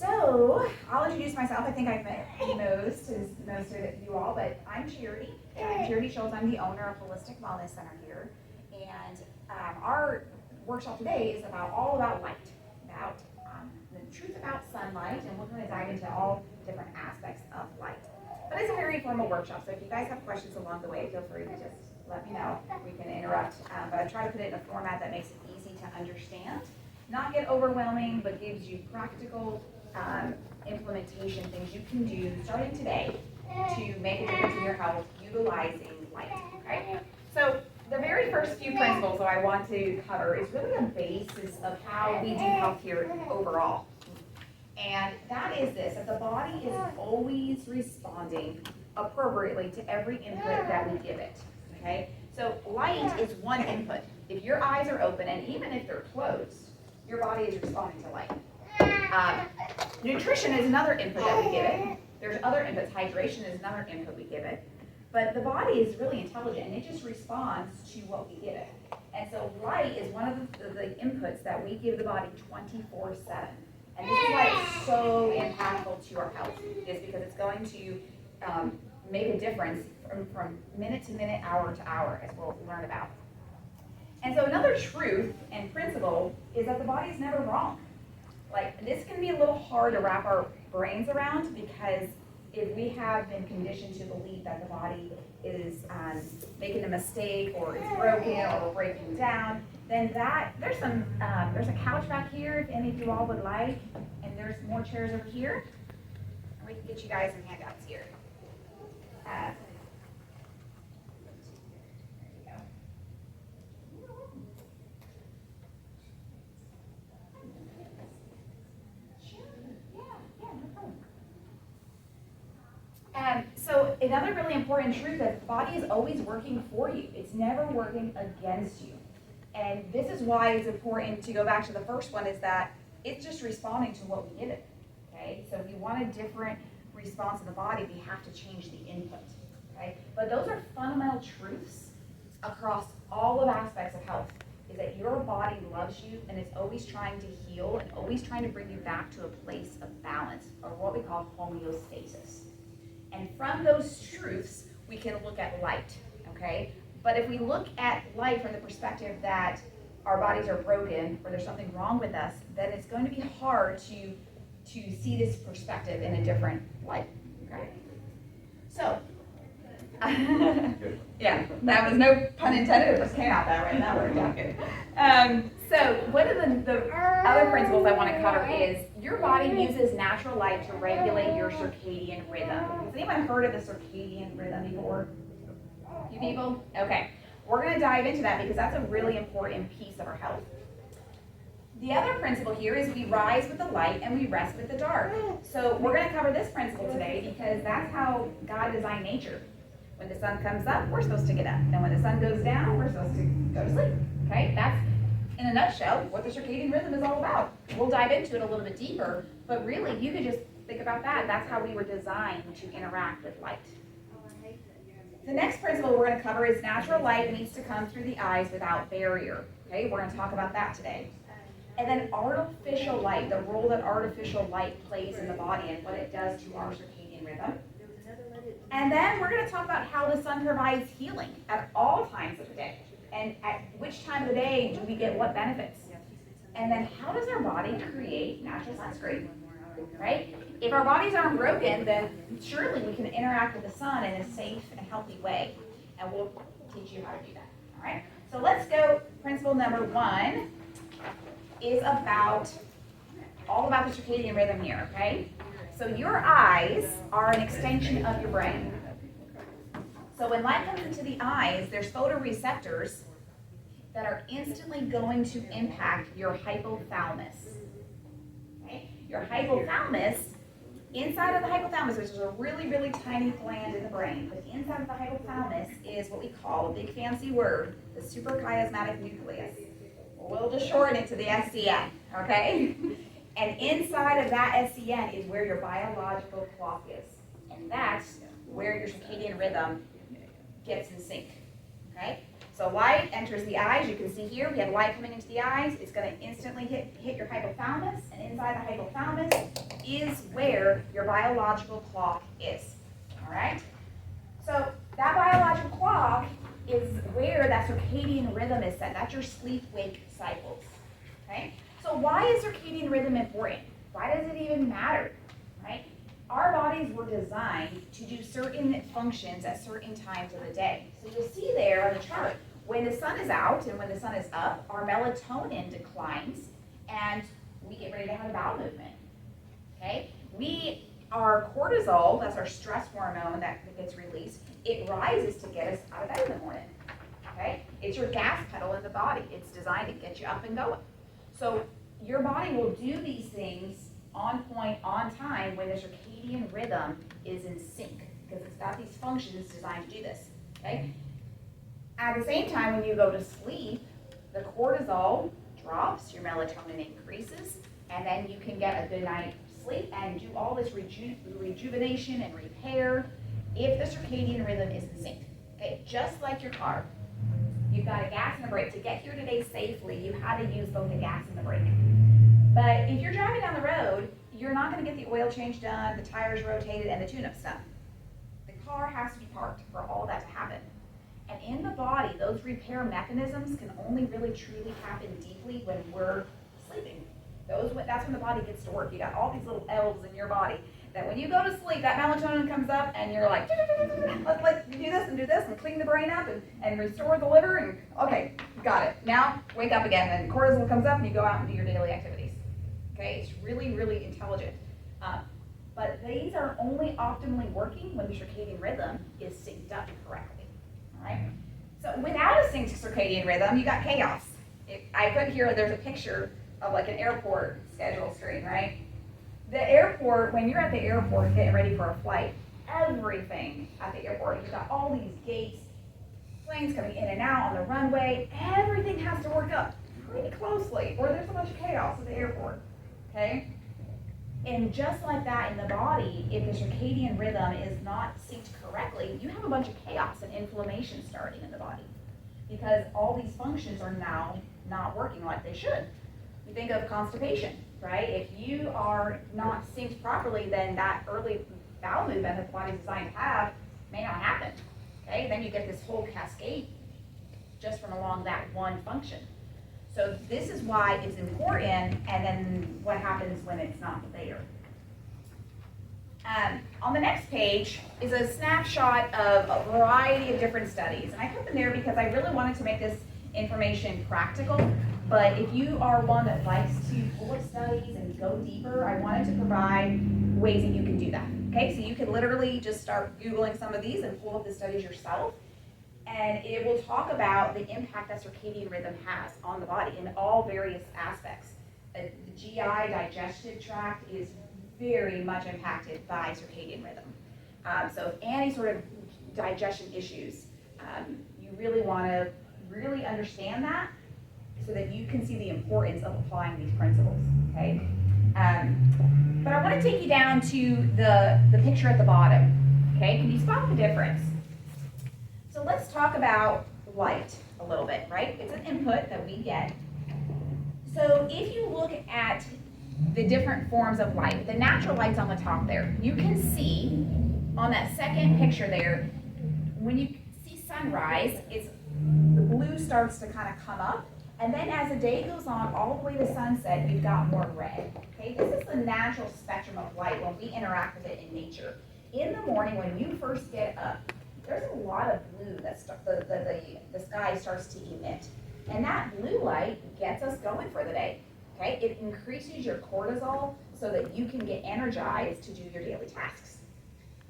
So, I'll introduce myself. I think I've met most of you all, but I'm Charity. I'm Charity Shultz. I'm the owner of Holistic Wellness Center here. And our workshop today is all about light, about the truth about sunlight, and we're going to dive into all different aspects of light. But it's a very informal workshop, so if you guys have questions along the way, feel free to just let me know. We can interrupt, but I try to put it in a format that makes it easy to understand, not get overwhelming, but gives you practical implementation things you can do starting today to make a difference in your health utilizing light. Okay? So the very first few principles that I want to cover is really a basis of how we do health here overall. And that is this, that the body is always responding appropriately to every input that we give it. Okay? So light is one input. If your eyes are open, and even if they're closed, your body is responding to light. Nutrition is another input that we give it. There's other inputs. Hydration is another input we give it. But the body is really intelligent, and it just responds to what we give it. And so light is one of the inputs that we give the body 24/7. And this is why it's so impactful to our health, is because it's going to make a difference from minute to minute, hour to hour, as we'll learn about. And so another truth and principle is that the body is never wrong. Like, this can be a little hard to wrap our brains around, because if we have been conditioned to believe that the body is making a mistake, or it's broken, or breaking down, then there's a couch back here if any of you all would like, and there's more chairs over here, and we can get you guys some handouts here. So another really important truth is that the body is always working for you. It's never working against you. And this is why it's important to go back to the first one, is that it's just responding to what we give it. Okay? So if we want a different response in the body, we have to change the input. Okay? But those are fundamental truths across all of aspects of health, is that your body loves you and is always trying to heal and always trying to bring you back to a place of balance, or what we call homeostasis. And from those truths, we can look at light, okay? But if we look at light from the perspective that our bodies are broken, or there's something wrong with us, then it's going to be hard to see this perspective in a different light, okay? So, yeah, that was no pun intended, it just came out that way, that worked out good. So one of the other principles I want to cover is your body uses natural light to regulate your circadian rhythm. Has anyone heard of the circadian rhythm before? You people? Okay. We're going to dive into that because that's a really important piece of our health. The other principle here is we rise with the light and we rest with the dark. So we're going to cover this principle today because that's how God designed nature. When the sun comes up, we're supposed to get up. And when the sun goes down, we're supposed to go to sleep. Okay? That's, in a nutshell, what the circadian rhythm is all about. We'll dive into it a little bit deeper, but really, you could just think about that. That's how we were designed to interact with light. The next principle we're going to cover is natural light needs to come through the eyes without barrier. Okay? We're going to talk about that today. And then artificial light, the role that artificial light plays in the body and what it does to our circadian rhythm. And then we're going to talk about how the sun provides healing at all times of the day. And at which time of the day do we get what benefits? And then how does our body create natural sunscreen? Right? If our bodies aren't broken, then surely we can interact with the sun in a safe and healthy way. And we'll teach you how to do that. All right? So let's go. Principle number 1 is all about the circadian rhythm here, okay? So your eyes are an extension of your brain. So when light comes into the eyes, there's photoreceptors that are instantly going to impact your hypothalamus. Okay? Your hypothalamus, inside of the hypothalamus, which is a really, really tiny gland in the brain, but inside of the hypothalamus is what we call, a big fancy word, the suprachiasmatic nucleus. We'll just shorten it to the SCN, okay? And inside of that SCN is where your biological clock is. And that's where your circadian rhythm gets in sync, okay? So light enters the eyes. You can see here we have light coming into the eyes. It's going to instantly hit your hypothalamus. And inside the hypothalamus is where your biological clock is, all right? So that biological clock is where that circadian rhythm is set. That's your sleep-wake cycles, okay? So why is circadian rhythm important? Why does it even matter, right? Our bodies were designed to do certain functions at certain times of the day. So you'll see there on the chart, when the sun is out and when the sun is up, our melatonin declines and we get ready to have a bowel movement, okay? Our cortisol, that's our stress hormone that gets released, it rises to get us out of bed in the morning, okay? It's your gas pedal in the body. It's designed to get you up and going. So your body will do these things on point, on time, when the circadian rhythm is in sync, because it's got these functions designed to do this, okay? At the same time, when you go to sleep, the cortisol drops, your melatonin increases, and then you can get a good night's sleep and do all this rejuvenation and repair if the circadian rhythm is in sync. Okay, just like your car. You've got a gas and a brake. To get here today safely, you had to use both the gas and the brake. But if you're driving down the road, you're not going to get the oil change done, the tires rotated, and the tune-up stuff. The car has to be parked for all that to happen. And in the body, those repair mechanisms can only really truly happen deeply when we're sleeping. That's when the body gets to work. You got all these little elves in your body that when you go to sleep, that melatonin comes up and you're like, let's do this and clean the brain up and restore the liver and okay, got it. Now wake up again and cortisol comes up and you go out and do your daily activities. Okay, it's really, really intelligent. But these are only optimally working when the circadian rhythm is synced up correctly. All right. So without a synced circadian rhythm, you got chaos. I put here, there's a picture of like an airport schedule screen, right? The airport, when you're at the airport getting ready for a flight, everything at the airport, you've got all these gates, planes coming in and out on the runway, everything has to work up pretty closely or there's a bunch of chaos at the airport, okay? And just like that in the body, if the circadian rhythm is not synced correctly, you have a bunch of chaos and inflammation starting in the body because all these functions are now not working like they should. You think of constipation, right? If you are not synced properly, then that early bowel movement that the body's designed to have may not happen, okay? Then you get this whole cascade just from along that one function. So this is why it's important, and then what happens when it's not there. On the next page is a snapshot of a variety of different studies. And I put them there because I really wanted to make this information practical. But if you are one that likes to pull up studies and go deeper, I wanted to provide ways that you can do that. Okay, so you can literally just start Googling some of these and pull up the studies yourself. And it will talk about the impact that circadian rhythm has on the body in all various aspects. The GI digestive tract is very much impacted by circadian rhythm. So any sort of digestion issues, you really want to really understand that so that you can see the importance of applying these principles, okay? But I want to take you down to the picture at the bottom, okay? Can you spot the difference? So let's talk about light a little bit, right? It's an input that we get. So if you look at the different forms of light, the natural light's on the top there. You can see on that second picture there, when you see sunrise, the blue starts to kind of come up. And then as the day goes on, all the way to sunset, you've got more red. Okay, this is the natural spectrum of light when we interact with it in nature. In the morning, when you first get up, there's a lot of blue that the sky starts to emit. And that blue light gets us going for the day. Okay, it increases your cortisol so that you can get energized to do your daily tasks.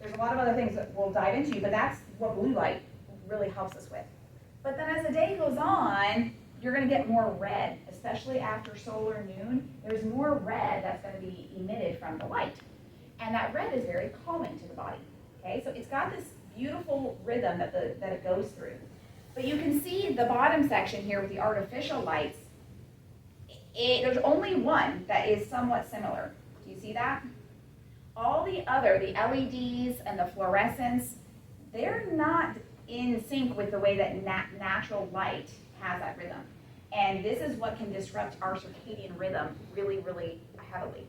There's a lot of other things that we'll dive into, but that's what blue light really helps us with. But then as the day goes on, you're going to get more red, especially after solar noon. There's more red that's going to be emitted from the light. And that red is very calming to the body. Okay, so it's got this beautiful rhythm that it goes through. But you can see the bottom section here with the artificial lights, there's only one that is somewhat similar. Do you see that? All the other, the LEDs and the fluorescents, they're not in sync with the way that natural light has that rhythm. And this is what can disrupt our circadian rhythm really, really heavily,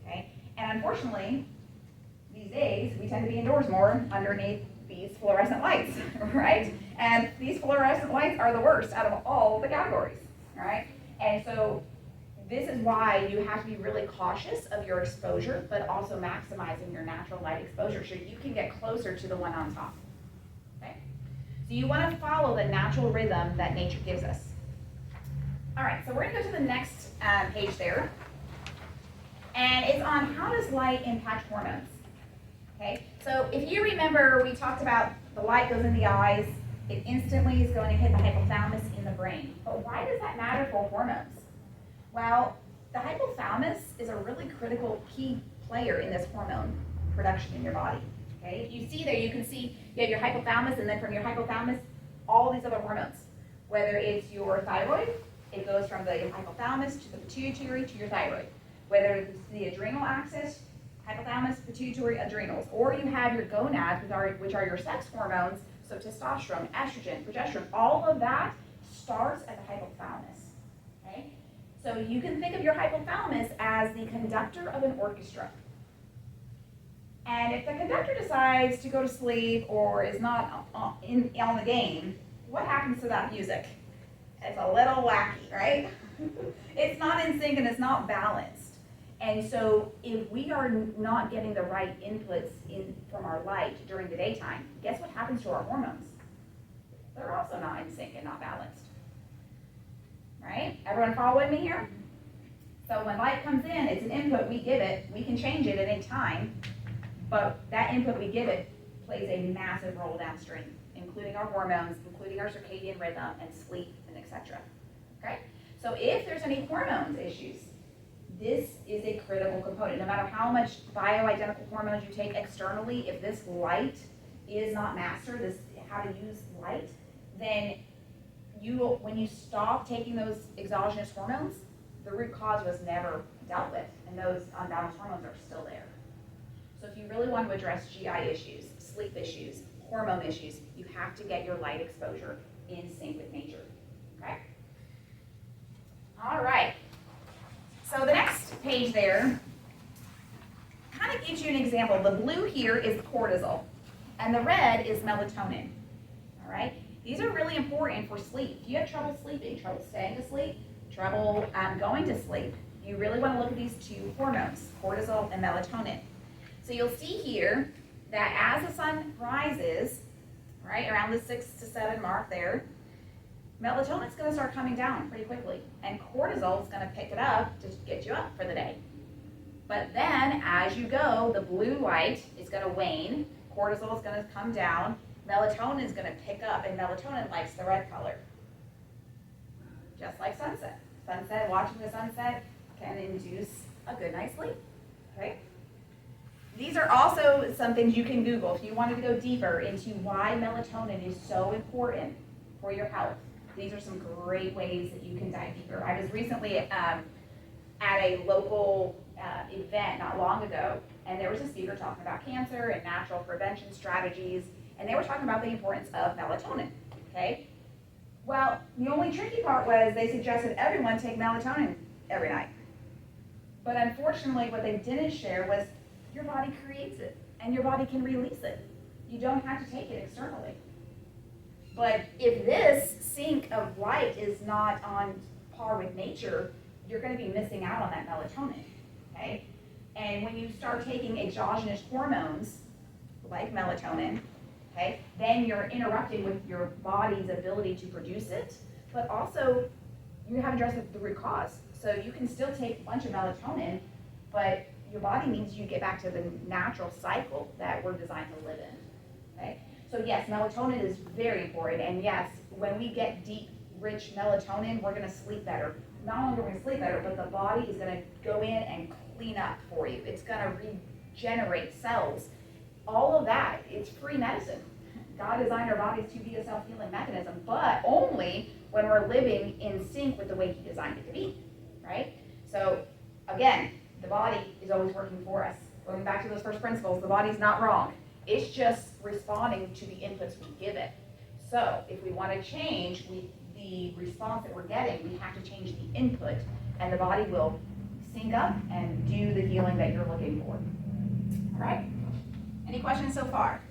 okay? And unfortunately, these days, we tend to be indoors more underneath these fluorescent lights, right? And these fluorescent lights are the worst out of all the categories, right? And so this is why you have to be really cautious of your exposure, but also maximizing your natural light exposure so you can get closer to the one on top, okay? So you want to follow the natural rhythm that nature gives us. All right, so we're going to go to the next page there. And it's on how does light impact hormones, okay? So if you remember, we talked about the light goes in the eyes, it instantly is going to hit the hypothalamus in the brain. But why does that matter for hormones? Well, the hypothalamus is a really critical key player in this hormone production in your body, okay? If you see there, you can see you have your hypothalamus, and then from your hypothalamus, all these other hormones. Whether it's your thyroid, it goes from the hypothalamus to the pituitary to your thyroid. Whether it's the adrenal axis, hypothalamus, pituitary, adrenals, or you have your gonads, which are your sex hormones, so testosterone, estrogen, progesterone, all of that starts at the hypothalamus, okay? So you can think of your hypothalamus as the conductor of an orchestra. And if the conductor decides to go to sleep or is not on the game, what happens to that music? It's a little wacky, right? It's not in sync and it's not balanced. And so if we are not getting the right inputs in from our light during the daytime, guess what happens to our hormones? They're also not in sync and not balanced. Right? Everyone following me here? So when light comes in, it's an input, we give it, we can change it at any time, but that input we give it plays a massive role downstream, including our hormones, including our circadian rhythm and sleep and etc. Okay? So if there's any hormones issues, this is a critical component. No matter how much bioidentical hormones you take externally, if this light is not mastered, this how to use light, then when you stop taking those exogenous hormones, the root cause was never dealt with, and those unbalanced hormones are still there. So if you really want to address GI issues, sleep issues, hormone issues, you have to get your light exposure in sync with nature, okay? All right. So the next page there kind of gives you an example. The blue here is cortisol, and the red is melatonin, all right? These are really important for sleep. If you have trouble sleeping, trouble staying asleep, trouble going to sleep, you really want to look at these two hormones, cortisol and melatonin. So you'll see here that as the sun rises, right, around the 6 to 7 mark there, melatonin is going to start coming down pretty quickly, and cortisol is going to pick it up to get you up for the day. But then, as you go, the blue light is going to wane, cortisol is going to come down, melatonin is going to pick up, and melatonin likes the red color. Just like sunset. Sunset, watching the sunset can induce a good night's sleep, okay? These are also some things you can Google if you wanted to go deeper into why melatonin is so important for your health. These are some great ways that you can dive deeper. I was recently at a local event not long ago, and there was a speaker talking about cancer and natural prevention strategies, and they were talking about the importance of melatonin, okay? Well, the only tricky part was they suggested everyone take melatonin every night. But unfortunately, what they didn't share was your body creates it, and your body can release it. You don't have to take it externally. But if this sink of light is not on par with nature, you're going to be missing out on that melatonin, okay? And when you start taking exogenous hormones, like melatonin, okay, then you're interrupting with your body's ability to produce it, but also you haven't addressed the root cause. So you can still take a bunch of melatonin, but your body needs you to get back to the natural cycle that we're designed to live in, okay? So yes, melatonin is very important, and yes, when we get deep, rich melatonin, we're gonna sleep better. Not only are we gonna sleep better, but the body is gonna go in and clean up for you. It's gonna regenerate cells. All of that, it's free medicine. God designed our bodies to be a self-healing mechanism, but only when we're living in sync with the way He designed it to be, right? So again, the body is always working for us. Going back to those first principles, the body's not wrong. It's just responding to the inputs we give it. So if we want to change the response that we're getting, we have to change the input, and the body will sync up and do the healing that you're looking for. All right? Any questions so far?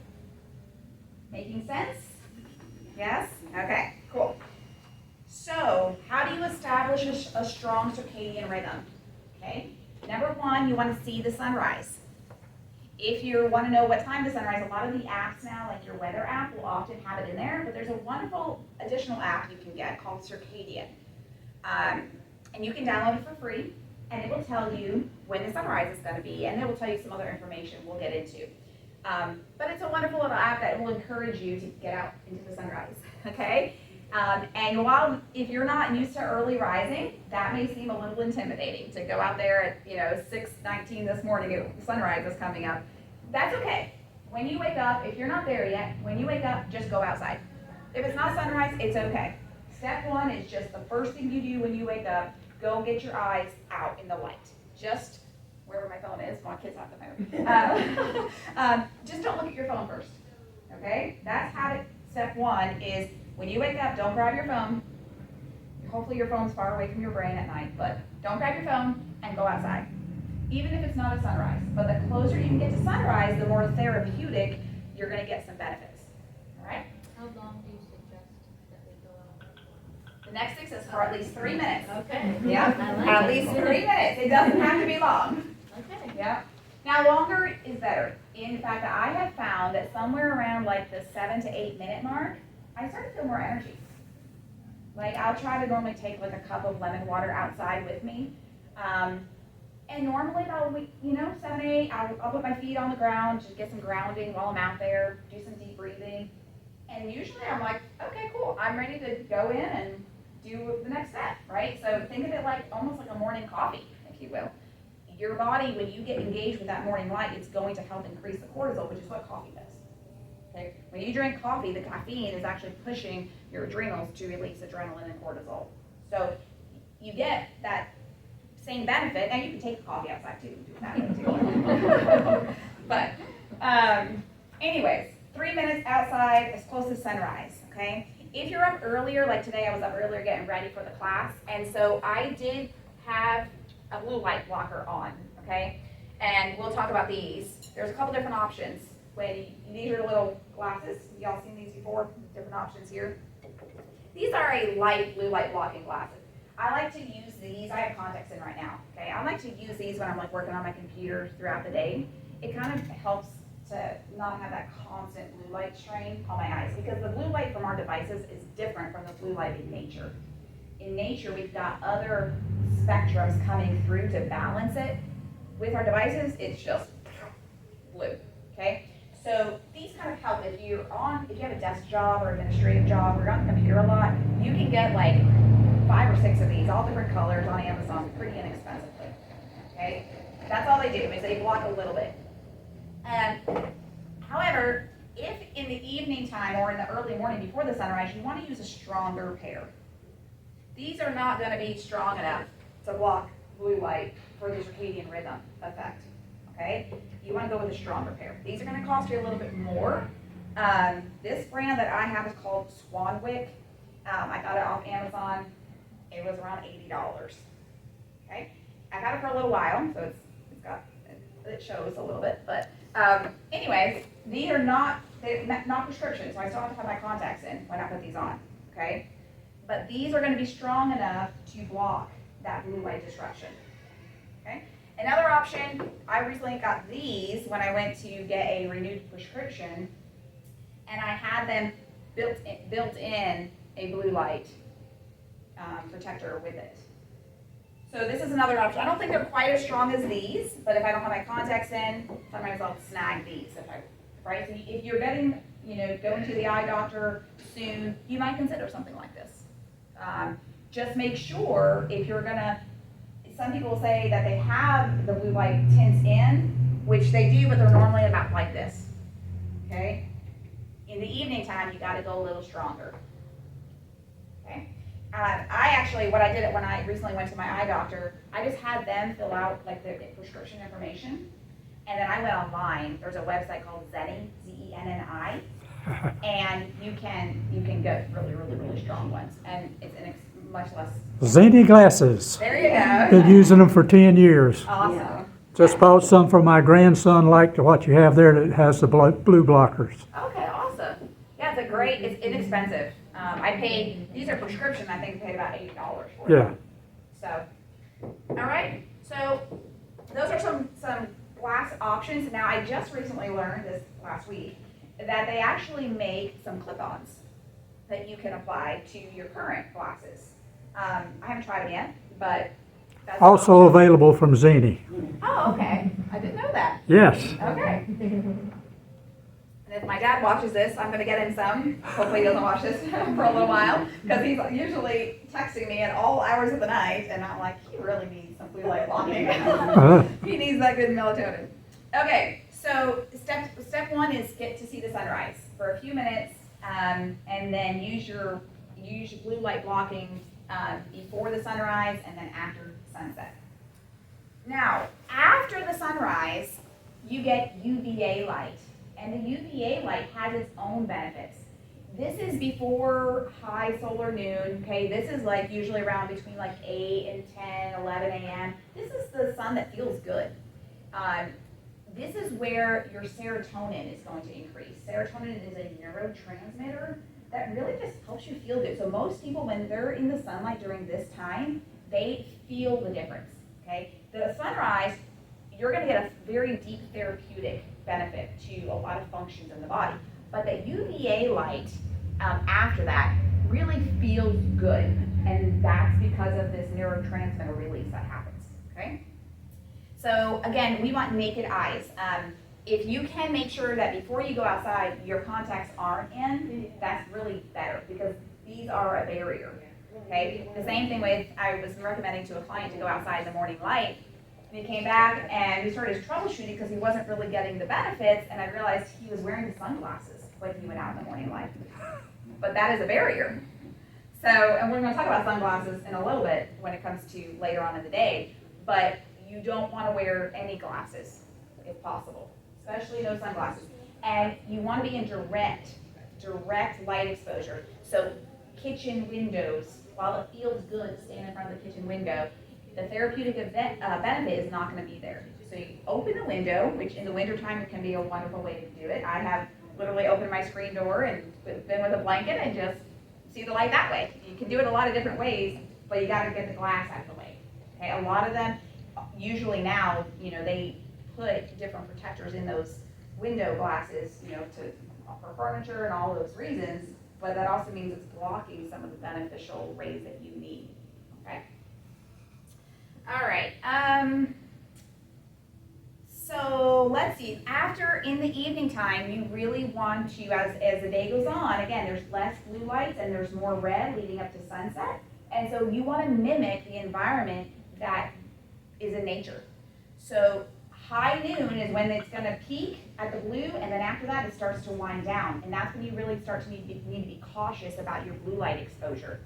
Making sense? Yes? Okay, cool. So, how do you establish a strong circadian rhythm? Okay, number one, you want to see the sunrise. If you want to know what time the sunrise, a lot of the apps now, like your weather app, will often have it in there, but there's a wonderful additional app you can get called Circadian. And you can download it for free, and it will tell you when the sunrise is going to be, and it will tell you some other information we'll get into. But it's a wonderful little app that will encourage you to get out into the sunrise, okay? And while, if you're not used to early rising, that may seem a little intimidating to go out there at, 6:19 this morning, sunrise is coming up. That's okay. When you wake up, if you're not there yet, when you wake up, just go outside. If it's not sunrise, it's okay. Step one is just the first thing you do when you wake up, go get your eyes out in the light. Just wherever my phone is, my kids have the phone. Just don't look at your phone first, okay? That's habit step one is when you wake up, don't grab your phone. Hopefully your phone's far away from your brain at night, but don't grab your phone and go outside, even if it's not a sunrise. But the closer you can get to sunrise, the more therapeutic you're gonna get some benefits, all right? How long do you suggest that we go out? The next six is for at least 3 minutes. Okay. Yeah, at least 3 minutes. It doesn't have to be long. Okay. Yeah. Now longer is better. In fact, I have found that somewhere around like the 7 to 8 minute mark, I start to feel more energy. Like I'll try to normally take like a cup of lemon water outside with me. And normally about 7 to 8, I'll put my feet on the ground, just get some grounding while I'm out there, do some deep breathing. And usually I'm like, okay, cool. I'm ready to go in and do the next step, right? So think of it like almost like a morning coffee, if you will. Your body, when you get engaged with that morning light, it's going to help increase the cortisol, which is what coffee does. Okay? When you drink coffee, the caffeine is actually pushing your adrenals to release adrenaline and cortisol. So you get that same benefit, and you can take the coffee outside too, do it that way too. But anyways, 3 minutes outside as close to sunrise, okay? If you're up earlier, like today I was up earlier getting ready for the class, and so I did have a blue light blocker on, okay? And we'll talk about these. There's a couple different options. These are the little glasses. Y'all seen these before? Different options here. These are a light blue light blocking glasses. I like to use these. I have contacts in right now, okay? I like to use these when I'm like working on my computer throughout the day. It kind of helps to not have that constant blue light strain on my eyes, because the blue light from our devices is different from the blue light in nature. In nature, we've got other spectrums coming through to balance it. With our devices, it's just blue, okay? So these kind of help if you have a desk job or administrative job or you're on the computer a lot, you can get like 5 or 6 of these, all different colors on Amazon pretty inexpensively, okay? That's all they do, is they block a little bit. However, if in the evening time or in the early morning before the sunrise, you want to use a stronger pair. These are not going to be strong enough to block blue light for the circadian rhythm effect, okay? You want to go with a stronger pair. These are going to cost you a little bit more. This brand that I have is called Swanwick. I got it off Amazon. It was around $80, okay? I got it for a little while, so it shows a little bit, but anyways, these are not prescription, so I still have to have my contacts in when I put these on, okay? But these are going to be strong enough to block that blue light disruption, okay? Another option, I recently got these when I went to get a renewed prescription, and I had them built in a blue light protector with it. So this is another option. I don't think they're quite as strong as these, but if I don't have my contacts in, sometimes I'll snag these. Right? So if you're going to the eye doctor soon, you might consider something like this. Just make sure if you're gonna, some people say that they have the blue light tints in, which they do, but they're normally about like this, okay? In the evening time, you gotta go a little stronger, okay? What I did when I recently went to my eye doctor, I just had them fill out like the prescription information, and then I went online. There's a website called Zenni, Z-E-N-N-I, and you can get really, really, really strong ones, and it's much less. Zany glasses. There you go. Been using them for 10 years. Awesome. Just bought some for my grandson, like what you have there that has the blue blockers. Okay, awesome. Yeah, it's inexpensive. I paid, these are prescription, I think I paid about $8 for Yeah. them. So, all right, so those are some glass options. Now, I just recently learned this last week that they actually make some clip-ons that you can apply to your current glasses. I haven't tried them yet, but that's Also available from Zany. Oh, okay. I didn't know that. Yes. Okay. And if my dad watches this, I'm going to get him some. Hopefully he doesn't watch this for a little while, because he's usually texting me at all hours of the night, and I'm like, he really needs some blue light blocking. He needs that good melatonin. Okay, so step one is get to see the sunrise for a few minutes, and then use your blue light blocking before the sunrise and then after sunset. Now, after the sunrise, you get UVA light, and the UVA light has its own benefits. This is before high solar noon, okay? This is like usually around between like 8 and 10, 11 a.m. This is the sun that feels good. This is where your serotonin is going to increase. Serotonin is a neurotransmitter that really just helps you feel good. So most people, when they're in the sunlight during this time, they feel the difference, okay? The sunrise, you're gonna get a very deep therapeutic benefit to a lot of functions in the body. But the UVA light after that really feels good. And that's because of this neurotransmitter release that happens, okay? So again, we want naked eyes. If you can make sure that before you go outside, your contacts aren't in, that's really better, because these are a barrier, okay? The same thing with, I was recommending to a client to go outside in the morning light, and he came back and we started troubleshooting because he wasn't really getting the benefits, and I realized he was wearing sunglasses when he went out in the morning light. But that is a barrier. So, and we're gonna talk about sunglasses in a little bit when it comes to later on in the day, but you don't wanna wear any glasses if possible, especially no sunglasses. And you want to be in direct light exposure. So kitchen windows, while it feels good to stand in front of the kitchen window, the therapeutic benefit is not going to be there. So you open the window, which in the wintertime it can be a wonderful way to do it. I have literally opened my screen door and been with a blanket and just see the light that way. You can do it a lot of different ways, but you got to get the glass out of the way. Okay, a lot of them, usually now, they put different protectors in those window glasses, for furniture and all those reasons, but that also means it's blocking some of the beneficial rays that you need, okay? All right, so let's see, in the evening time, you really want to, as the day goes on, again, there's less blue lights and there's more red leading up to sunset, and so you want to mimic the environment that is in nature. So high noon is when it's going to peak at the blue, and then after that it starts to wind down, and that's when you really start to need to be cautious about your blue light exposure.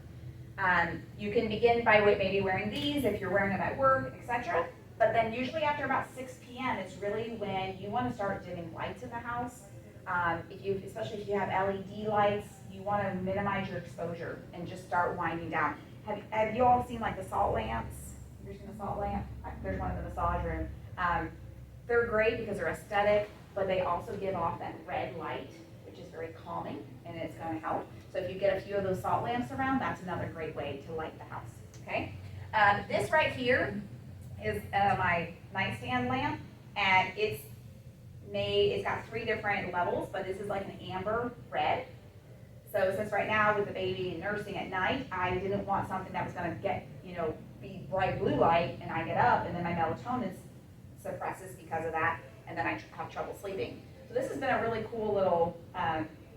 You can begin by maybe wearing these if you're wearing them at work, etc. But then usually after about 6 p.m. it's really when you want to start dimming lights in the house. Especially if you have LED lights, you want to minimize your exposure and just start winding down. Have you all seen like the salt lamps? You've seen the salt lamp? There's one in the massage room. They're great because they're aesthetic, but they also give off that red light, which is very calming, and it's going to help. So if you get a few of those salt lamps around, that's another great way to light the house, okay? This right here is my nightstand lamp, and it's got 3 different levels, but this is like an amber red. So since right now with the baby and nursing at night, I didn't want something that was going to be bright blue light, and I get up, and then my melatonin suppresses because of that, and then I have trouble sleeping. So this has been a really cool little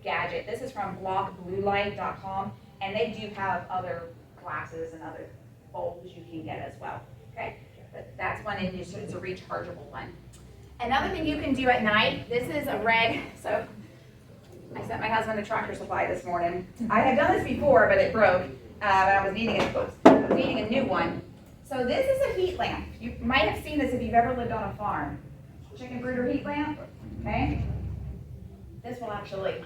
gadget. This is from blockbluelight.com, and they do have other glasses and other bulbs you can get as well. Okay, but that's one, and it's a rechargeable one. Another thing you can do at night, this is a red, so I sent my husband a Tractor Supply this morning. I had done this before, but it broke, and I was needing a new one. So this is a heat lamp. You might have seen this if you've ever lived on a farm. Chicken brooder heat lamp, okay? This will actually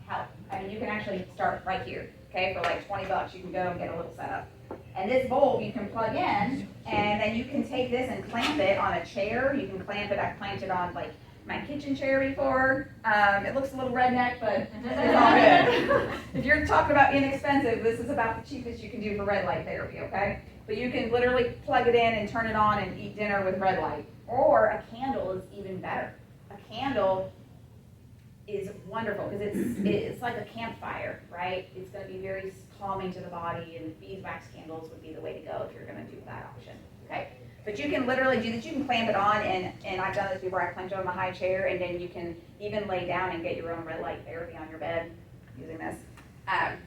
help. I mean, you can actually start right here. okay, for like 20 bucks, you can go and get a little setup. And this bulb you can plug in, and then you can take this and clamp it on a chair. You can clamp it, I've clamped it on like my kitchen chair before. It looks a little redneck, but it's all good. If you're talking about inexpensive, this is about the cheapest you can do for red light therapy, okay? But you can literally plug it in and turn it on and eat dinner with red light. Or a candle is even better. A candle is wonderful because it's like a campfire, right? It's going to be very calming to the body, and beeswax candles would be the way to go if you're going to do that option, okay? But you can literally do this. You can clamp it on, and I've done this before. I clamped it on the high chair, and then you can even lay down and get your own red light therapy on your bed using this.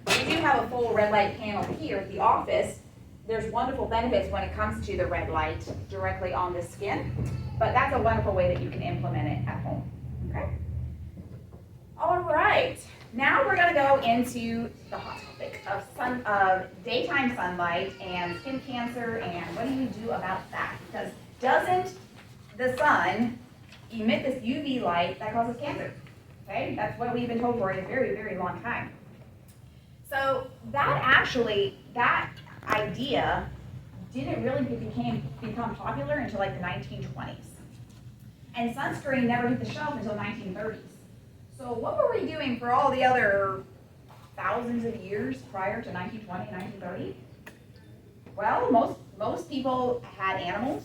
We do have a full red light panel here at the office. There's wonderful benefits when it comes to the red light directly on the skin, but that's a wonderful way that you can implement it at home, okay? All right, now we're gonna go into the hot topic of daytime sunlight and skin cancer, and what do you do about that? Because doesn't the sun emit this UV light that causes cancer? Okay, that's what we've been told for a very, very long time. So that idea didn't really become popular until like the 1920s. And sunscreen never hit the shelf until 1930s. So what were we doing for all the other thousands of years prior to 1920 and 1930? Well, most people had animals,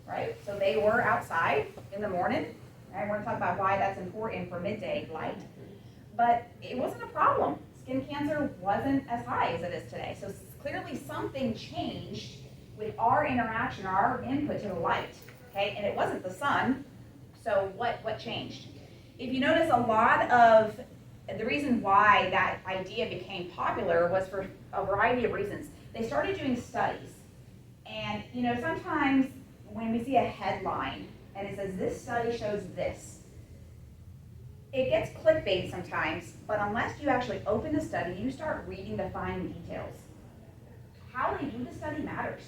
right? So they were outside in the morning, and we're gonna talk about why that's important for midday light. But it wasn't a problem. Skin cancer wasn't as high as it is today. So clearly something changed with our interaction, our input to the light, okay? And it wasn't the sun, so what changed? If you notice, a lot of the reason why that idea became popular was for a variety of reasons. They started doing studies. And you know, sometimes when we see a headline and it says, this study shows this, it gets clickbait sometimes, but unless you actually open the study, you start reading the fine details. How they do the study matters,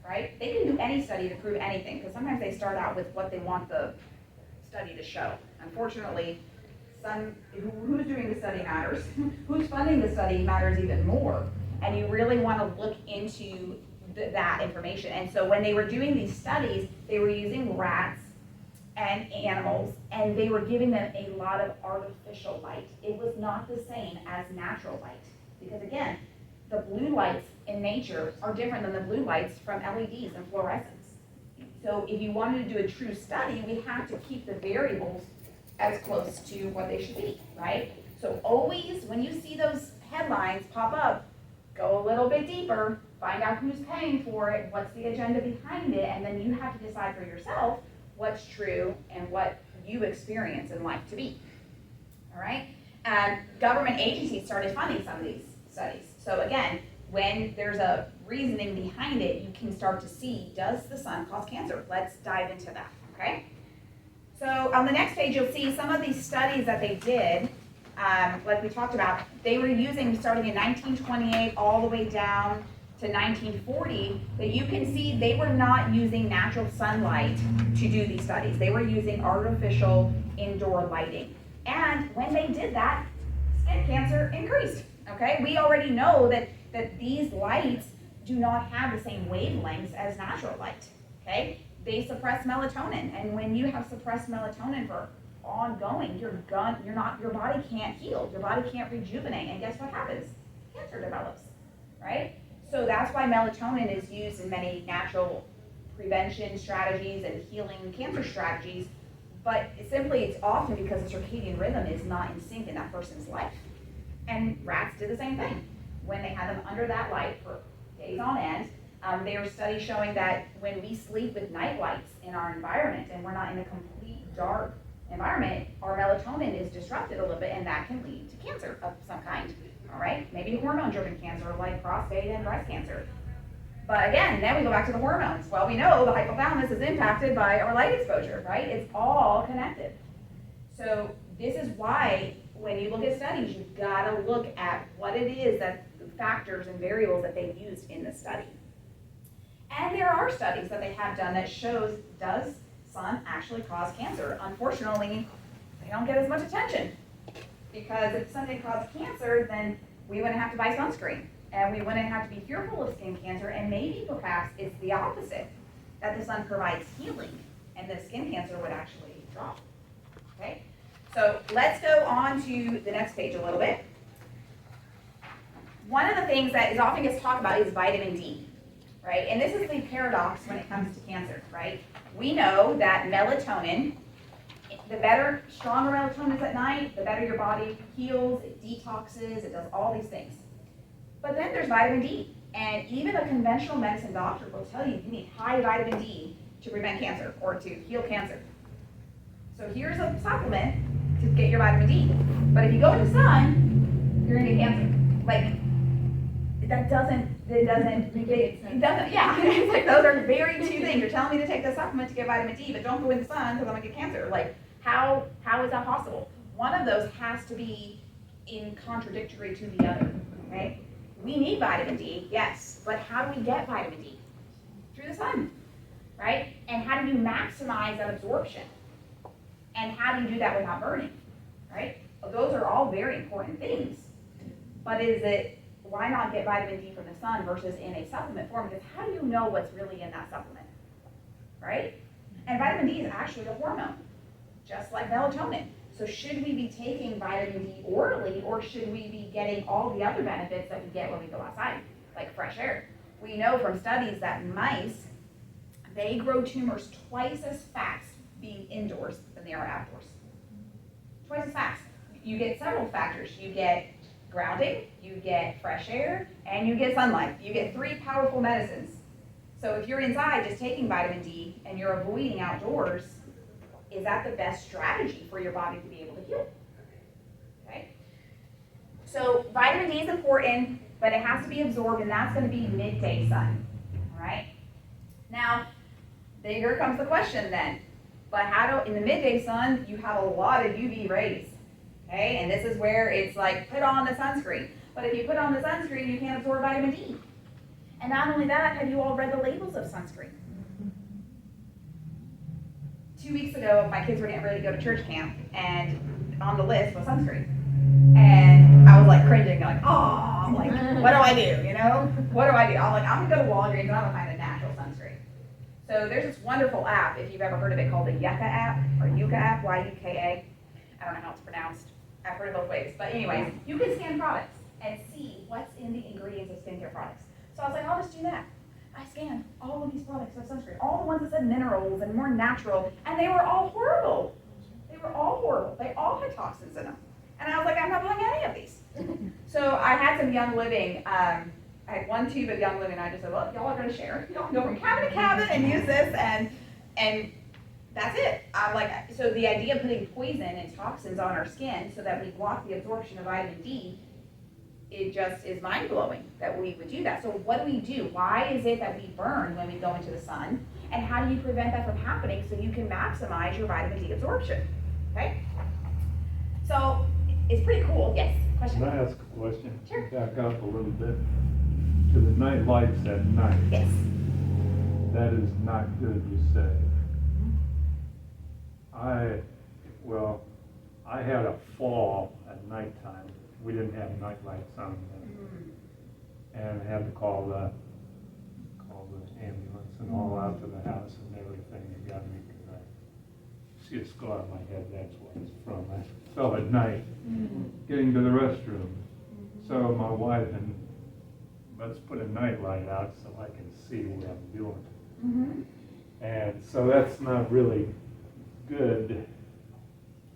right? They can do any study to prove anything, because sometimes they start out with what they want the study to show. Unfortunately, who's doing the study matters. Who's funding the study matters even more. And you really want to look into that information. And so when they were doing these studies, they were using rats and animals, and they were giving them a lot of artificial light. It was not the same as natural light. Because again, the blue lights in nature are different than the blue lights from LEDs and fluorescents. So if you wanted to do a true study, we have to keep the variables as close to what they should be, right? So always, when you see those headlines pop up, go a little bit deeper, find out who's paying for it, what's the agenda behind it, and then you have to decide for yourself what's true and what you experience in life to be, all right? Government agencies started funding some of these studies. So again, when there's a reasoning behind it, you can start to see, does the sun cause cancer? Let's dive into that, okay? So on the next page, you'll see some of these studies that they did, like we talked about. They were using, starting in 1928 all the way down to 1940, that you can see they were not using natural sunlight to do these studies. They were using artificial indoor lighting. And when they did that, skin cancer increased, okay? We already know that these lights do not have the same wavelengths as natural light, okay? They suppress melatonin, and when you have suppressed melatonin for ongoing, your body can't heal, your body can't rejuvenate, and guess what happens? Cancer develops, right? So that's why melatonin is used in many natural prevention strategies and healing cancer strategies, but it's often because the circadian rhythm is not in sync in that person's life. And rats did the same thing. When they had them under that light for days on end, there are studies showing that when we sleep with night lights in our environment and we're not in a complete dark environment, our melatonin is disrupted a little bit, and that can lead to cancer of some kind, all right? Maybe hormone-driven cancer like prostate and breast cancer. But again, then we go back to the hormones. Well, we know the hypothalamus is impacted by our light exposure, right? It's all connected. So this is why when you look at studies, you've got to look at what it is, that the factors and variables that they've used in the study. And there are studies that they have done that shows, does sun actually cause cancer? Unfortunately, they don't get as much attention, because if sun didn't cause cancer, then we wouldn't have to buy sunscreen, and we wouldn't have to be fearful of skin cancer, and maybe perhaps it's the opposite, that the sun provides healing, and the skin cancer would actually drop, okay? So let's go on to the next page a little bit. One of the things that is often gets talked about is vitamin D, right? And this is the paradox when it comes to cancer, right? We know that melatonin, the better, stronger melatonin is at night, the better your body heals, it detoxes, it does all these things. But then there's vitamin D, and even a conventional medicine doctor will tell you you need high vitamin D to prevent cancer or to heal cancer. So here's a supplement to get your vitamin D. But if you go in the sun, you're gonna get cancer. Like, that doesn't, yeah. It's like, those are very two things. You're telling me to take the supplement to get vitamin D, but don't go in the sun because I'm gonna get cancer. Like, how is that possible? One of those has to be in contradictory to the other, okay? We need vitamin D, yes, but how do we get vitamin D? Through the sun, right? And how do you maximize that absorption? And how do you do that without burning, right? Those are all very important things. But why not get vitamin D from the sun versus in a supplement form? Because how do you know what's really in that supplement, right? And vitamin D is actually a hormone, just like melatonin. So should we be taking vitamin D orally, or should we be getting all the other benefits that we get when we go outside, like fresh air? We know from studies that mice, they grow tumors twice as fast being indoors than they are outdoors. Twice as fast. You get several factors. You get grounding, you get fresh air, and you get sunlight. You get 3 powerful medicines. So if you're inside just taking vitamin D and you're avoiding outdoors, is that the best strategy for your body to be able to heal? Okay? So vitamin D is important, but it has to be absorbed, and that's going to be midday sun. All right? Now, here comes the question then. But in the midday sun, you have a lot of UV rays. Okay, and this is where it's like, put on the sunscreen. But if you put on the sunscreen, you can't absorb vitamin D. And not only that, have you all read the labels of sunscreen? 2 weeks ago, my kids were getting ready to go to church camp, and on the list was sunscreen. And I was like cringing, like, oh, I'm like, what do I do, you know? What do I do? I'm like, I'm gonna go to Walgreens and I'm gonna find a natural sunscreen. So there's this wonderful app, if you've ever heard of it, called the Yucca app, or Yucca app, Y-U-K-A. I don't know how it's pronounced. I've heard it both ways. But anyways, you can scan products and see what's in the ingredients of skincare products. So I was like, I'll just do that. I scanned all of these products of sunscreen, all the ones that said minerals and more natural, and they were all horrible. They were all horrible. They all had toxins in them. And I was like, I'm not buying any of these. So I had some Young Living. I had 1 tube of Young Living, and I just said, well, y'all are going to share. Y'all can go from cabin to cabin and use this, and that's it. I'm like, so the idea of putting poison and toxins on our skin so that we block the absorption of vitamin D, it just is mind-blowing that we would do that. So what do we do? Why is it that we burn when we go into the sun? And how do you prevent that from happening so you can maximize your vitamin D absorption? Okay? So it's pretty cool. Yes, question? Can I ask a question? Sure. Back up a little bit to the night lights at night. Yes. That is not good, you say. I had a fall at nighttime. We didn't have night lights on then. And I had to call the ambulance and all out to the house and everything. It got me, because I see a scar on my head, that's what it's from. I fell at night getting to the restroom. So my wife and let's put a night light out so I can see what I'm doing. And so that's not really good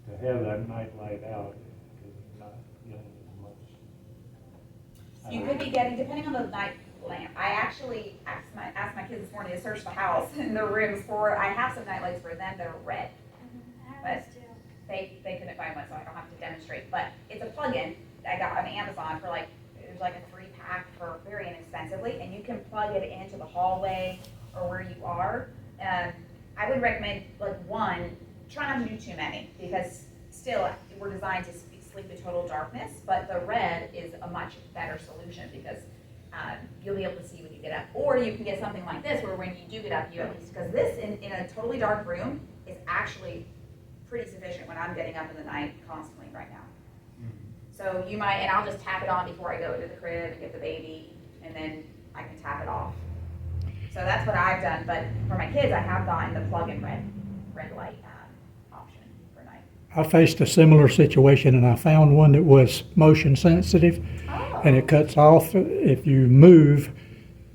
to have that night light out, because it's not getting as much. You could be getting, depending on the night lamp. I actually asked my kids this morning to search the house in their rooms for, I have some night lights for them that are red. But they couldn't find one, so I don't have to demonstrate. But it's a plug-in that I got on Amazon for there's like a 3-pack for very inexpensively, and you can plug it into the hallway or where you are. I would recommend, one, try not to do too many, because still we're designed to sleep in total darkness, but the red is a much better solution, because you'll be able to see when you get up. Or you can get something like this, where when you do get up, you at least, because this in a totally dark room is actually pretty sufficient when I'm getting up in the night constantly right now. So you might, and I'll just tap it on before I go into the crib and get the baby, and then I can tap it off. So that's what I've done, but for my kids, I have gotten the plug-in red light option for night. I faced a similar situation and I found one that was motion sensitive Oh. and it cuts off if you move.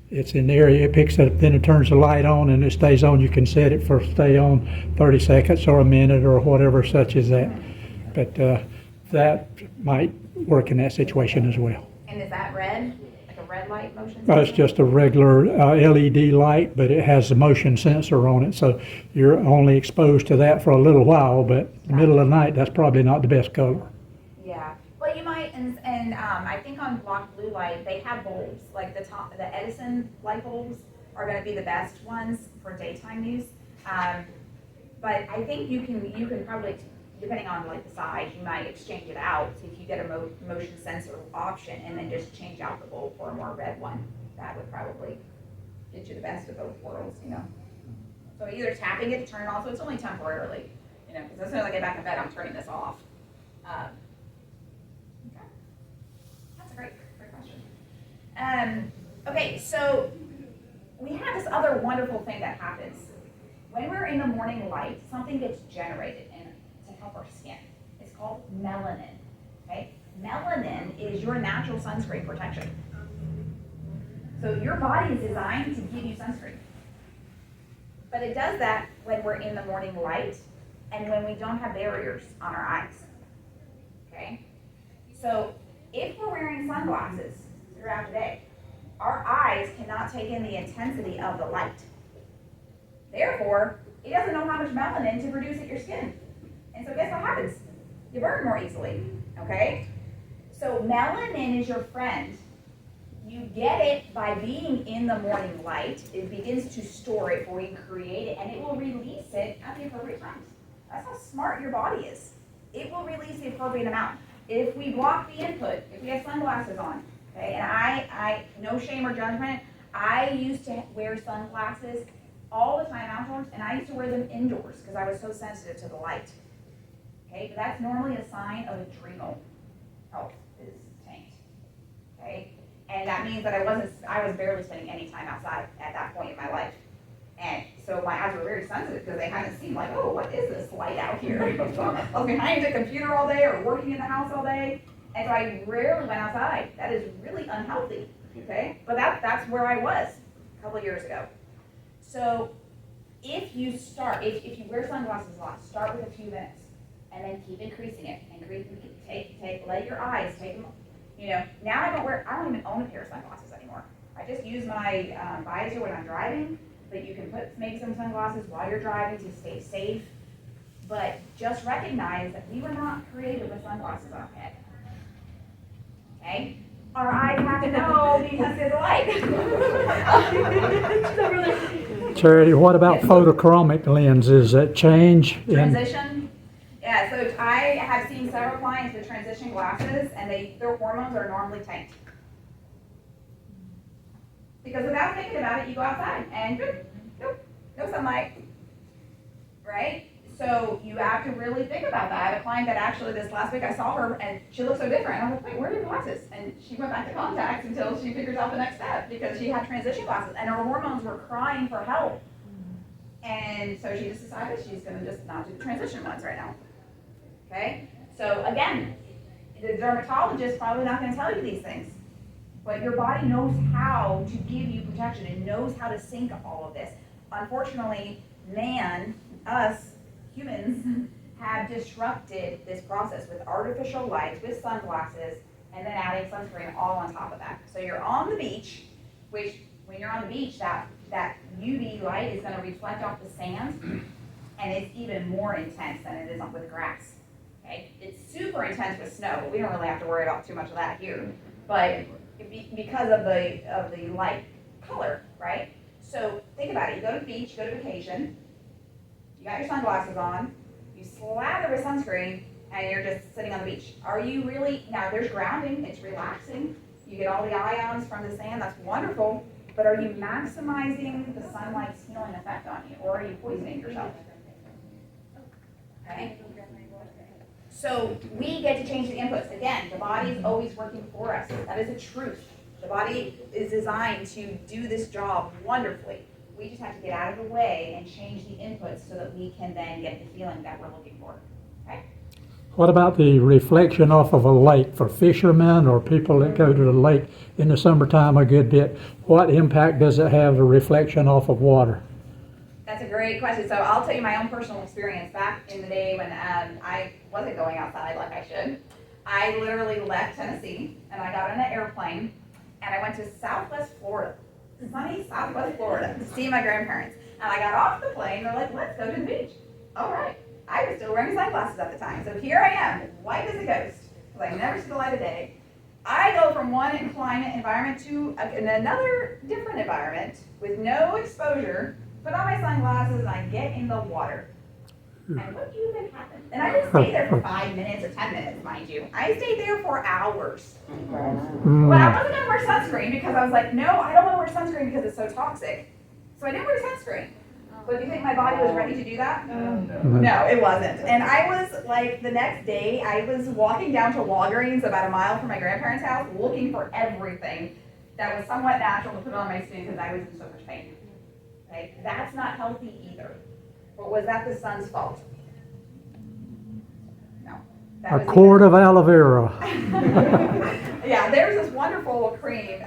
It's in the area, it picks up, then it turns the light on and it stays on. You can set it for stay on 30 seconds or a minute or whatever such as that. But that might work in that situation as well. And is that red? Like a red light motion It's sensor? just a regular LED light, but it has a motion sensor on it, so you're only exposed to that for a little while, but in the middle of the night, that's probably not the best color. Yeah, well, you might, and I think on block blue light, they have bulbs, like the Edison light bulbs are gonna be the best ones for daytime use. But I think you can probably, depending on like the size, you might exchange it out. So if you get a motion sensor option and then just change out the bulb for a more red one, that would probably get you the best of both worlds, you know? So either tapping it to turn it on, so it's only temporarily, you know, because as soon as I get back in bed, I'm turning this off. Okay. That's a great question. Okay, so we have this other wonderful thing that happens. When we're in the morning light, something gets generated to help our skin. It's called melanin, okay? Melanin is your natural sunscreen protection. So your body is designed to give you sunscreen. But it does that when we're in the morning light and when we don't have barriers on our eyes, okay? So if we're wearing sunglasses throughout the day, our eyes cannot take in the intensity of the light. Therefore, it doesn't know how much melanin to produce at your skin. And so guess what happens? You burn more easily, okay? So melanin is your friend. You get it by being in the morning light. It begins to store it for you, create it, and it will release it at the appropriate times. That's how smart your body is. It will release the appropriate amount. If we block the input, if we have sunglasses on, okay, and I no shame or judgment, I used to wear sunglasses all the time outdoors, and I used to wear them indoors because I was so sensitive to the light. Okay, but that's normally a sign of adrenal health is tanked. Okay, and that means that I was barely spending any time outside at that point in my life. And so my eyes were very sensitive because they hadn't seen like, oh, what is this light out here? I was behind a computer all day or working in the house all day. And so I rarely went outside. That is really unhealthy, okay? But that's where I was a couple of years ago. So if you wear sunglasses a lot, start with a few minutes and then keep increasing it. Let your eyes take them, you know. Now I don't even own a pair of sunglasses anymore. I just use my visor when I'm driving, but you can put maybe some sunglasses while you're driving to stay safe. But just recognize that we were not created with sunglasses on our head. Okay? Our eyes have to know because of the light. Charity, what about photochromic lenses that change? Transition? Yeah, so I have seen several clients with transition glasses and their hormones are normally tanked. Because without thinking about it, you go outside and no sunlight, right? So you have to really think about that. I have a client that actually this last week I saw her and she looked so different. I was like, wait, where are your glasses? And she went back to contacts until she figures out the next step because she had transition glasses and her hormones were crying for help. And so she just decided she's gonna just not do the transition ones right now. Okay? So again, the dermatologist probably not gonna tell you these things. But your body knows how to give you protection. It knows how to sync all of this. Unfortunately, us humans, have disrupted this process with artificial lights, with sunglasses, and then adding sunscreen all on top of that. So you're on the beach, which when you're on the beach, that UV light is going to reflect off the sand, and it's even more intense than it is with grass. Okay, it's super intense with snow. We don't really have to worry about too much of that here, but because of the light color, right? So think about it. You go to the beach, you go to vacation, you got your sunglasses on, you slather with sunscreen, and you're just sitting on the beach. Are you really, now there's grounding, it's relaxing, you get all the ions from the sand, that's wonderful, but are you maximizing the sunlight's healing effect on you, or are you poisoning yourself? Okay? So we get to change the inputs. Again, the body is always working for us. That is a truth. The body is designed to do this job wonderfully. We just have to get out of the way and change the inputs so that we can then get the feeling that we're looking for. Okay? What about the reflection off of a lake for fishermen or people that go to the lake in the summertime a good bit? What impact does it have, the reflection off of water? That's a great question. So I'll tell you my own personal experience. Back in the day when I wasn't going outside like I should, I literally left Tennessee and I got on an airplane and I went to Southwest Florida, sunny Southwest Florida, to see my grandparents. And I got off the plane, they're like, let's go to the beach. All right. I was still wearing sunglasses at the time. So here I am, white as a ghost, because I never see the light of day. I go from one climate environment to another different environment with no exposure, put on my sunglasses, and I get in the water. And what do you think happened? And I didn't stay there for 5 minutes or 10 minutes, mind you. I stayed there for hours. But I wasn't going to wear sunscreen because I was like, no, I don't want to wear sunscreen because it's so toxic. So I didn't wear sunscreen. But do you think my body was ready to do that? No, it wasn't. And I was like, the next day, I was walking down to Walgreens about a mile from my grandparents' house looking for everything that was somewhat natural to put on my skin because I was in so much pain. Okay? That's not healthy either. But was that the sun's fault? No. That A was quart of aloe vera. Yeah, there's this wonderful cream.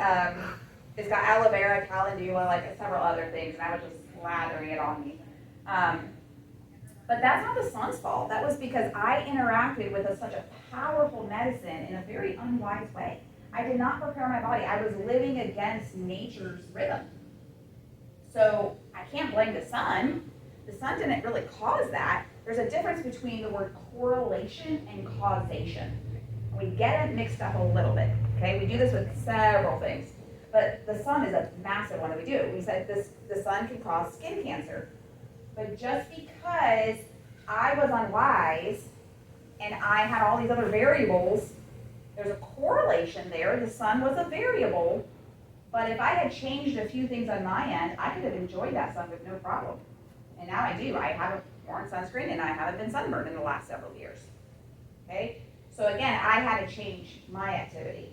It's got aloe vera, calendula, like several other things, and I was just lathering it on me. But that's not the sun's fault. That was because I interacted with such a powerful medicine in a very unwise way. I did not prepare my body. I was living against nature's rhythm. So I can't blame the sun. The sun didn't really cause that. There's a difference between the word correlation and causation. We get it mixed up a little bit. Okay, we do this with several things. But the sun is a massive one that we do. We said the sun can cause skin cancer. But just because I was unwise and I had all these other variables, there's a correlation there. The sun was a variable. But if I had changed a few things on my end, I could have enjoyed that sun with no problem. And now I do. I haven't worn sunscreen and I haven't been sunburned in the last several years. Okay? So again, I had to change my activity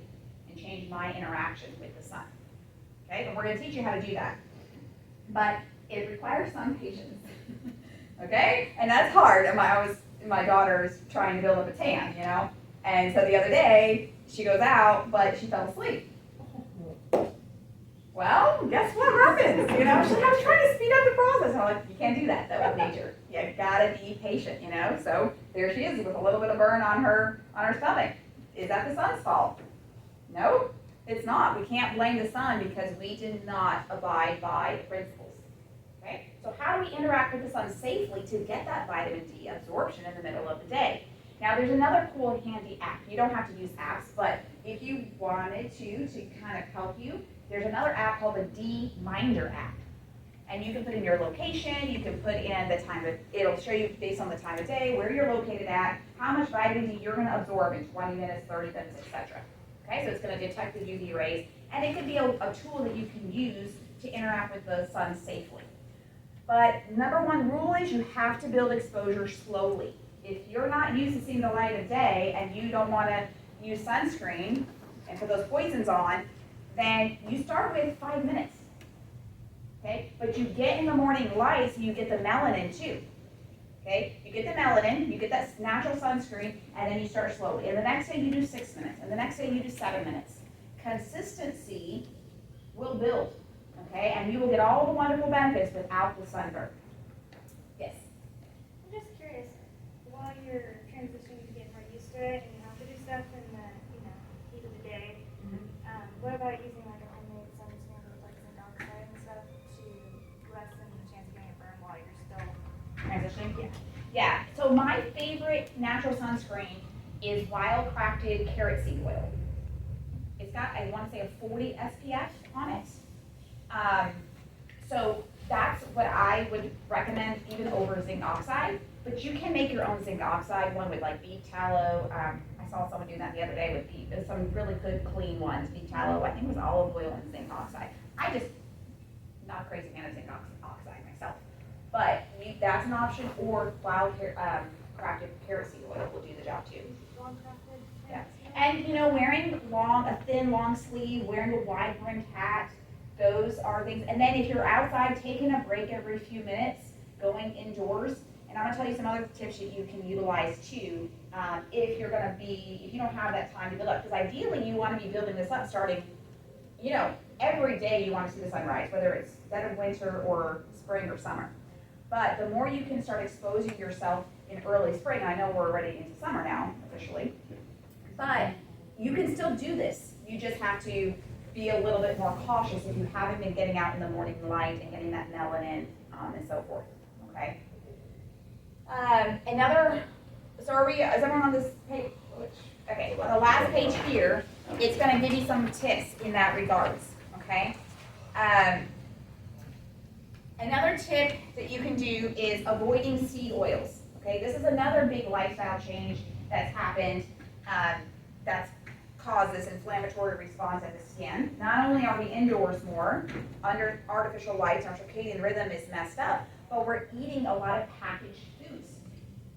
and change my interaction with the sun. Okay, and we're going to teach you how to do that. But it requires some patience. Okay? And that's hard. And my daughter is trying to build up a tan, you know? And so the other day, she goes out, but she fell asleep. Well, guess what happens? You know, she's like, I was trying to speed up the process. I'm like, you can't do that though with nature. You gotta be patient, you know? So there she is with a little bit of burn on her stomach. Is that the sun's fault? No, it's not. We can't blame the sun because we did not abide by the principles. Okay? So how do we interact with the sun safely to get that vitamin D absorption in the middle of the day? Now there's another cool handy app. You don't have to use apps, but if you wanted to kind of help you, there's another app called the D-Minder app. And you can put in your location, you can put in the time of, it'll show you based on the time of day, where you're located at, how much vitamin D you're gonna absorb in 20 minutes, 30 minutes, etc. Okay, so it's gonna detect the UV rays, and it could be a tool that you can use to interact with the sun safely. But number one rule is you have to build exposure slowly. If you're not used to seeing the light of day and you don't wanna use sunscreen and put those poisons on, then you start with 5 minutes. Okay, but you get in the morning light so you get the melanin too. Okay, you get the melanin, you get that natural sunscreen, and then you start slowly. And the next day you do 6 minutes, and the next day you do 7 minutes. Consistency will build, okay, and you will get all the wonderful benefits without the sunburn. Yes? I'm just curious, while you're transitioning to get more used to it and you have to do stuff in the heat of the day, what about using like a homemade sunscreen with like zinc oxide and stuff to lessen the chance of getting a burn while you're still Transitioning? Yeah. So my favorite natural sunscreen is wild crafted carrot seed oil. It's got, I want to say, a 40 SPF on it. So that's what I would recommend even over zinc oxide. But you can make your own zinc oxide one with like beef tallow. I saw someone do that the other day with beef. There's some really good clean ones. Beef tallow, I think it was olive oil and zinc oxide. Not a crazy fan of zinc oxide myself. But that's an option, or wild crafted kerosene oil will do the job too. Long crafted. Yeah. And wearing a thin long sleeve, wearing a wide brimmed hat, those are things. And then if you're outside, taking a break every few minutes, going indoors. And I'm gonna tell you some other tips that you can utilize too, if you don't have that time to build up. Because ideally you wanna be building this up starting, every day you wanna see the sunrise, whether it's dead of winter or spring or summer. But the more you can start exposing yourself in early spring, I know we're already into summer now officially, but you can still do this. You just have to be a little bit more cautious if you haven't been getting out in the morning light and getting that melanin and so forth, okay? Is everyone on this page? Okay, well, the last page here, it's gonna give you some tips in that regards, okay? Another tip that you can do is avoiding seed oils, okay? This is another big lifestyle change that's happened, that's caused this inflammatory response in the skin. Not only are we indoors more, under artificial lights, our circadian rhythm is messed up, but we're eating a lot of packaged foods.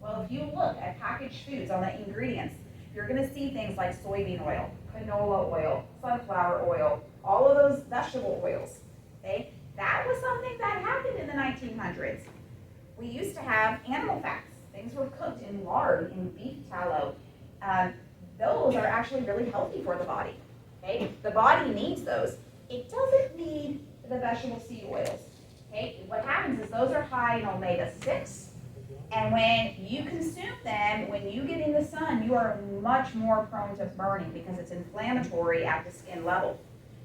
Well, if you look at packaged foods on the ingredients, you're gonna see things like soybean oil, canola oil, sunflower oil, all of those vegetable oils, okay? That was something that happened in the 1900s. We used to have animal fats. Things were cooked in lard, in beef tallow. Those are actually really healthy for the body, okay? The body needs those. It doesn't need the vegetable seed oils, okay? What happens is those are high in omega-6, and when you consume them, when you get in the sun, you are much more prone to burning because it's inflammatory at the skin level.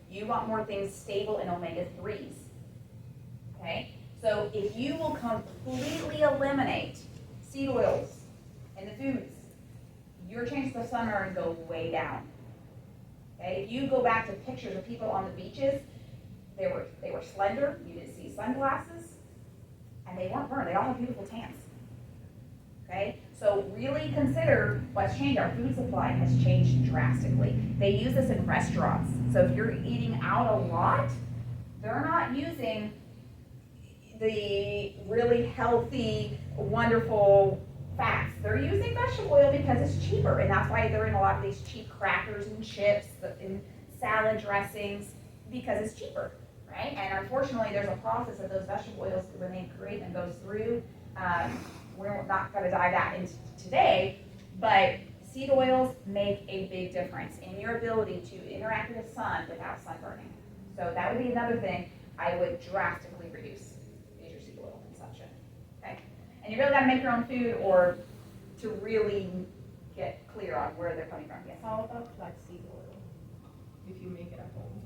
You want more things stable in omega-3s, okay? So if you will completely eliminate seed oils in the foods, your chances of sunburn go way down. Okay, if you go back to pictures of people on the beaches, they were slender, you didn't see sunglasses, and they weren't burned. They all have beautiful tans. Okay, so really consider what's changed. Our food supply has changed drastically. They use this in restaurants. So if you're eating out a lot, they're not using the really healthy, wonderful fats. They're using vegetable oil because it's cheaper, and that's why they're in a lot of these cheap crackers and chips and salad dressings, because it's cheaper, right? And unfortunately, there's a process that those vegetable oils, when they create them, goes through. We're not going to dive that into today, but seed oils make a big difference in your ability to interact with the sun without sunburning. So that would be another thing I would drastically reduce, is your seed oil consumption, okay? And you really got to make your own food or to really get clear on where they're coming from. Yes? How about flaxseed oil, if you make it at home?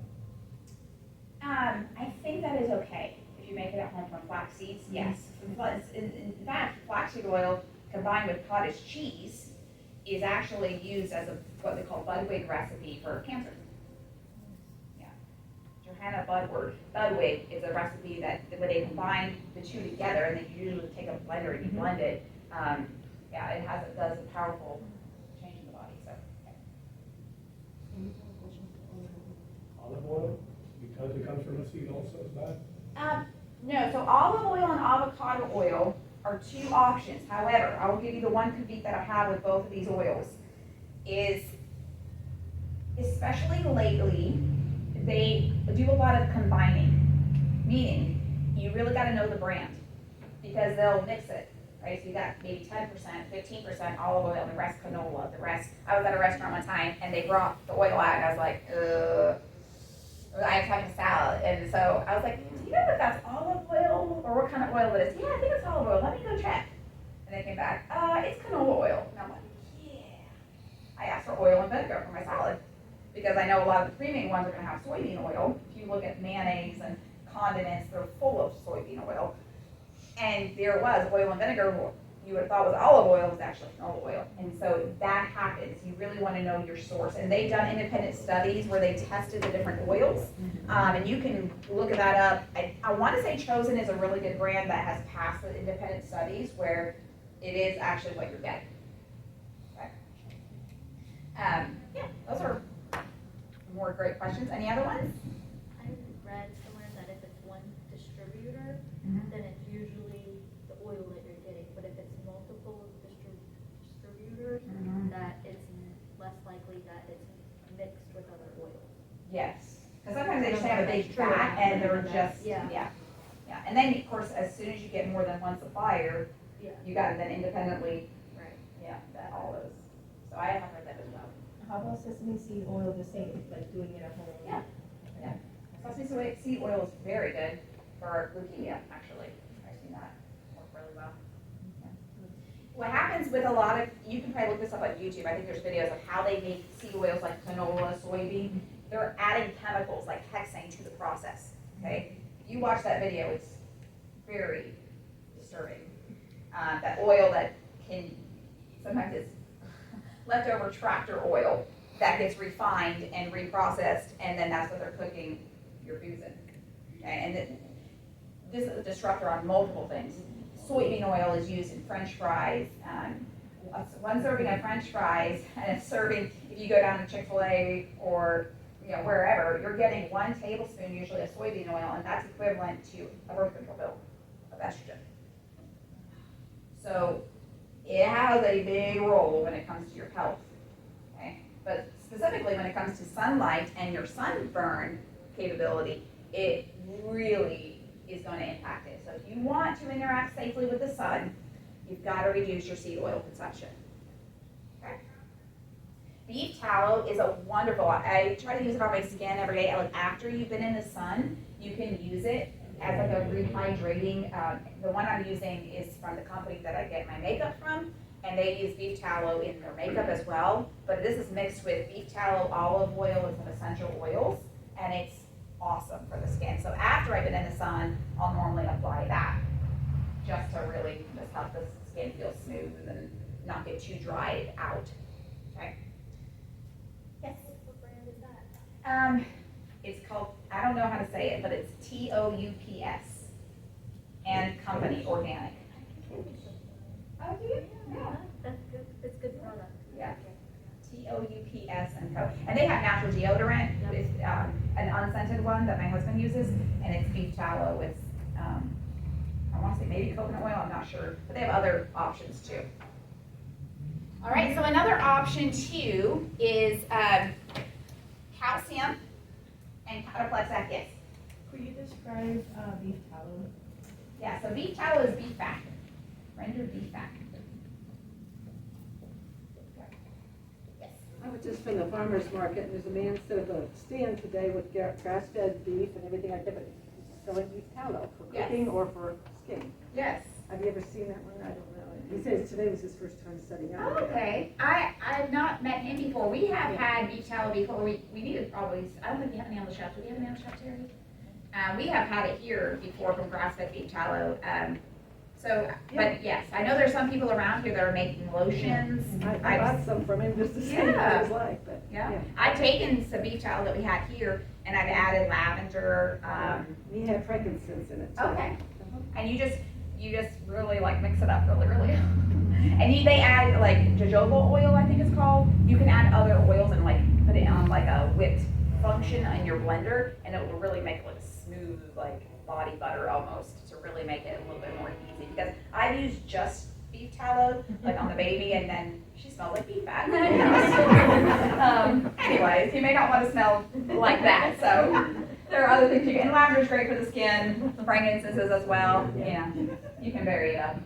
I think that is okay. If you make it at home from flax seeds, yes. In fact, flaxseed oil combined with cottage cheese is actually used as what they call Budwig recipe for cancer. Yeah. Johanna Budwig is a recipe that when they combine the two together, and they usually take a blender and you blend it, it does a powerful change in the body. So. Okay. Olive oil, because it comes from a seed also is bad? No, so olive oil and avocado oil are two options. However, I will give you the one caveat that I have with both of these oils is, especially lately, they do a lot of combining, meaning you really got to know the brand because they'll mix it, right? So you got maybe 10%, 15% olive oil, and the rest canola, the rest. I was at a restaurant one time and they brought the oil out and I was like, I was having a salad, and so I was like, do you know if that's olive oil or what kind of oil it is? Yeah, I think it's olive oil. Let me go check. And they came back, it's canola oil. And I'm like, yeah. I asked for oil and vinegar for my salad because I know a lot of the premium ones are going to have soybean oil. If you look at mayonnaise and condiments, they're full of soybean oil. And there it was, oil and vinegar. You would have thought was olive oil, was actually canola oil. And so that happens. You really want to know your source. And they've done independent studies where they tested the different oils. And you can look that up. I want to say Chosen is a really good brand that has passed the independent studies where it is actually what you're getting. Okay. Yeah, those are more great questions. Any other ones? I read somewhere that if it's one distributor, then it's usually the oil that you're getting. But if it's multiple big That's true. vat and they're just, Yeah. yeah. And then, of course, as soon as you get more than one supplier, Yeah. you gotta then independently, Right. that all those. So I have heard that as well. How about sesame seed oil the same, like doing it at home? Yeah. Sesame seed oil is very good for leukemia, actually. I've seen that work really well. Yeah. What happens with a lot of, you can probably look this up on YouTube, I think there's videos of how they make seed oils like canola, soybean. They're adding chemicals like hexane to the process, okay? You watch that video, it's very disturbing. That oil that can, sometimes it's leftover tractor oil that gets refined and reprocessed, and then that's what they're cooking your foods in. Okay, and this is a disruptor on multiple things. Soybean oil is used in French fries. One serving of French fries, and a serving, if you go down to Chick-fil-A or wherever, you're getting 1 tablespoon usually of soybean oil, and that's equivalent to a birth control pill of estrogen. So it has a big role when it comes to your health. Okay, but specifically when it comes to sunlight and your sunburn capability, it really is going to impact it. So if you want to interact safely with the sun, you've got to reduce your seed oil consumption. Okay. Beef tallow is a wonderful, I try to use it on my skin every day. Like after you've been in the sun, you can use it as like a rehydrating. The one I'm using is from the company that I get my makeup from, and they use beef tallow in their makeup as well. But this is mixed with beef tallow, olive oil, and some essential oils, and it's awesome for the skin. So after I've been in the sun, I'll normally apply that just to really just help the skin feel smooth and not get too dried out. Okay. Yes. What brand is that? It's called, I don't know how to say it, but it's TOUPS and Company Organic. Oh, do you? Yeah. That's good, it's good product. Yeah. TOUPS and Co. And they have natural deodorant, it's an unscented one that my husband uses, and it's beef tallow with, I want to say maybe coconut oil, I'm not sure, but they have other options too. All right, so another option too is calcium and Cataplex F, yes. Could you describe beef tallow? Yeah, so beef tallow is beef fat, rendered beef fat. Yes. I was just from the farmer's market, and there's a man set up a stand today with grass-fed beef and everything like that, but he's selling beef tallow for Yes. cooking or for skin. Yes. Have you ever seen that one? I don't know. He says today was his first time setting up. Oh, okay. I've not met him before. We have had beef tallow before. We needed probably, I don't think we have any on the shelf. Do we have any on the shelf, Terry? We have had it here before from grass-fed beef tallow. But yes, I know there's some people around here that are making lotions. I bought some from him just to see what it was like, but Yeah. I've taken some beef tallow that we had here and I've added lavender. He had frankincense in it too. Okay. And you just really like mix it up really. And they add like jojoba oil, I think it's called. You can add other oils and like put it on like a whipped function in your blender, and it will really make it look smooth, like body butter almost, to really make it a little bit more easy. Because I've used just beef tallow, like on the baby, and then she smelled like beef fat. Anyways, you may not want to smell like that, so there are other things you can. And lavender's great for the skin, frankincenses as well. Yeah, you can vary it up.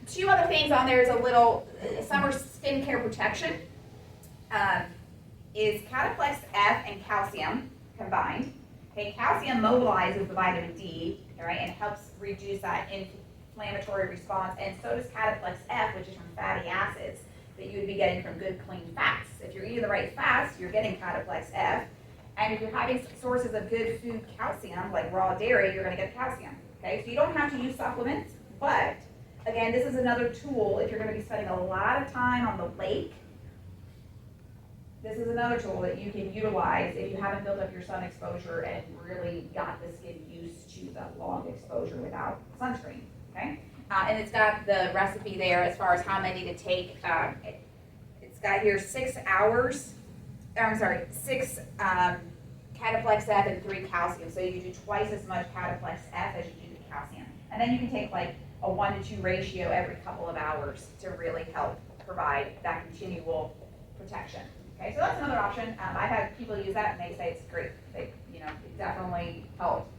2 other things on there is a little summer skincare protection. Is Cataplex F and calcium combined. Okay, calcium mobilizes the vitamin D, right, and helps reduce that inflammatory response, and so does Cataplex F, which is from fatty acids that you would be getting from good, clean fats. If you're eating the right fats, you're getting Cataplex F, and if you're having sources of good food calcium, like raw dairy, you're going to get calcium. Okay, so you don't have to use supplements, but again, this is another tool if you're going to be spending a lot of time on the lake. This is another tool that you can utilize if you haven't built up your sun exposure and really got the skin used to the long exposure without sunscreen, okay? And it's got the recipe there as far as how many to take. It's got here 6 hours, 6 Cataplex F and 3 calcium. So you can do twice as much Cataplex F as you do the calcium. And then you can take like a 1-to-2 ratio every couple of hours to really help provide that continual protection. Okay, so that's another option. I've had people use that and they say it's great. They, you know, it definitely helped.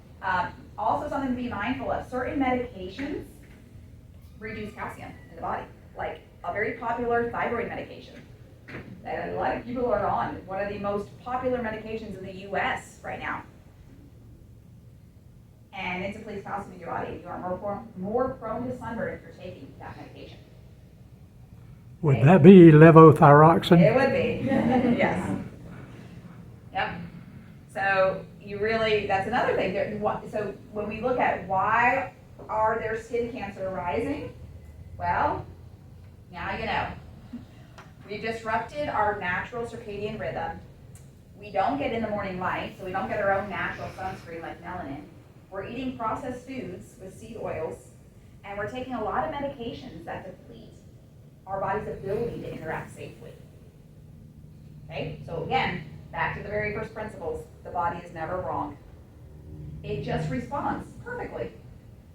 Also something to be mindful of, certain medications reduce calcium in the body, like a very popular thyroid medication that a lot of people are on, one of the most popular medications in the US right now. And it depletes calcium in your body. You are more prone to sunburn if you're taking that medication. Would that be levothyroxine? It would be, yes. Yep. So you really, that's another thing. So when we look at why are there skin cancer rising, well, now you know. We've disrupted our natural circadian rhythm. We don't get in the morning light, so we don't get our own natural sunscreen like melanin. We're eating processed foods with seed oils, and we're taking a lot of medications that deplete our body's ability to interact safely. Okay, so again, back to the very first principles, the body is never wrong. It just responds perfectly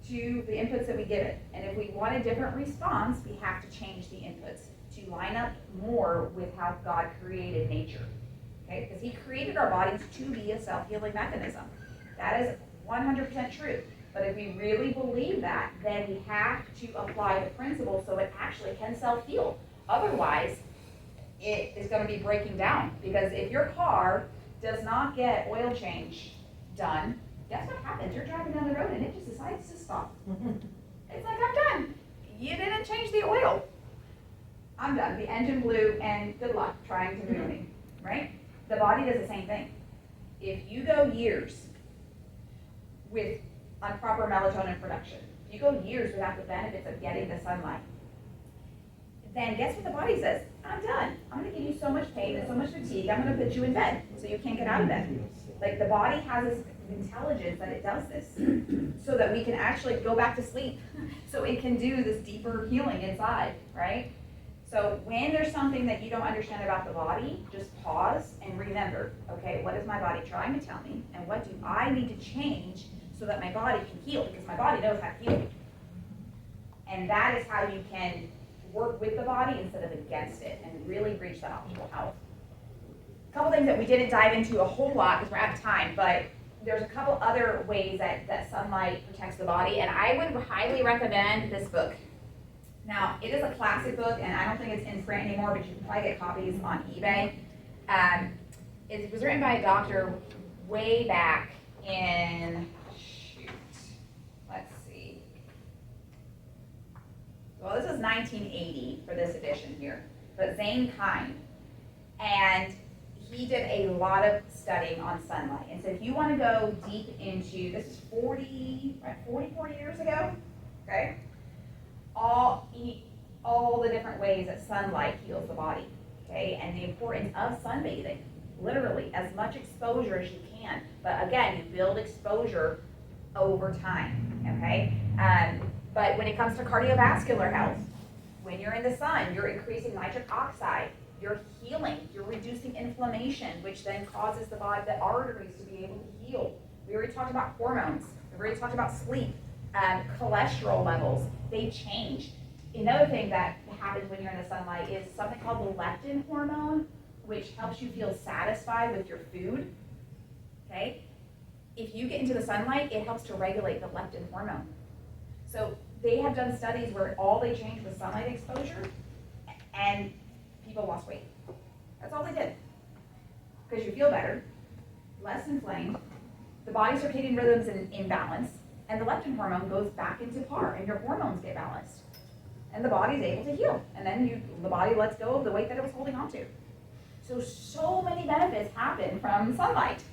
to the inputs that we give it. And if we want a different response, we have to change the inputs to line up more with how God created nature. Okay, because He created our bodies to be a self-healing mechanism. That is 100% true. But if we really believe that, then we have to apply the principle so it actually can self-heal. Otherwise, it is going to be breaking down. Because if your car does not get oil change done, guess what happens? You're driving down the road and it just decides to stop. It's like, I'm done. You didn't change the oil. I'm done. The engine blew and good luck trying to move me, right? The body does the same thing. If you go years with improper melatonin production, if you go years without the benefits of getting the sunlight, then guess what the body says? I'm done. I'm going to give you so much pain and so much fatigue, I'm going to put you in bed so you can't get out of bed. Like, the body has this intelligence that it does this so that we can actually go back to sleep, so it can do this deeper healing inside, right? So when there's something that you don't understand about the body, just pause and remember, okay, what is my body trying to tell me, and what do I need to change so that my body can heal, because my body knows how to heal. And that is how you can work with the body instead of against it and really reach that optimal health. A couple things that we didn't dive into a whole lot because we're out of time, but there's a couple other ways that sunlight protects the body, and I would highly recommend this book. Now, it is a classic book, and I don't think it's in print anymore, but you can probably get copies on eBay. It was written by a doctor way back in, let's see. Well, this is 1980 for this edition here, but Zane Kine. And he did a lot of studying on sunlight. And so if you want to go deep into, this is 44 years ago, okay? All the different ways that sunlight heals the body, okay? And the importance of sunbathing, literally, as much exposure as you can. But again, you build exposure over time, okay? But when it comes to cardiovascular health, when you're in the sun, you're increasing nitric oxide, you're healing, you're reducing inflammation, which then causes the arteries to be able to heal. We already talked about hormones, we already talked about sleep, cholesterol levels, they change. Another thing that happens when you're in the sunlight is something called the leptin hormone, which helps you feel satisfied with your food, okay? If you get into the sunlight, it helps to regulate the leptin hormone. So they have done studies where all they changed was sunlight exposure, and people lost weight. That's all they did. Because you feel better, less inflamed, the body's circadian rhythm's in balance, and the leptin hormone goes back into par, and your hormones get balanced. And the body's able to heal. And then the body lets go of the weight that it was holding on to. So many benefits happen from sunlight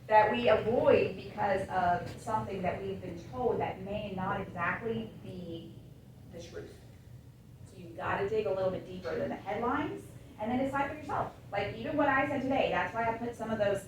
that we avoid because of something that we've been told that may not exactly be the truth. So you've got to dig a little bit deeper than the headlines and then decide for yourself. Like even what I said today, that's why I put some of those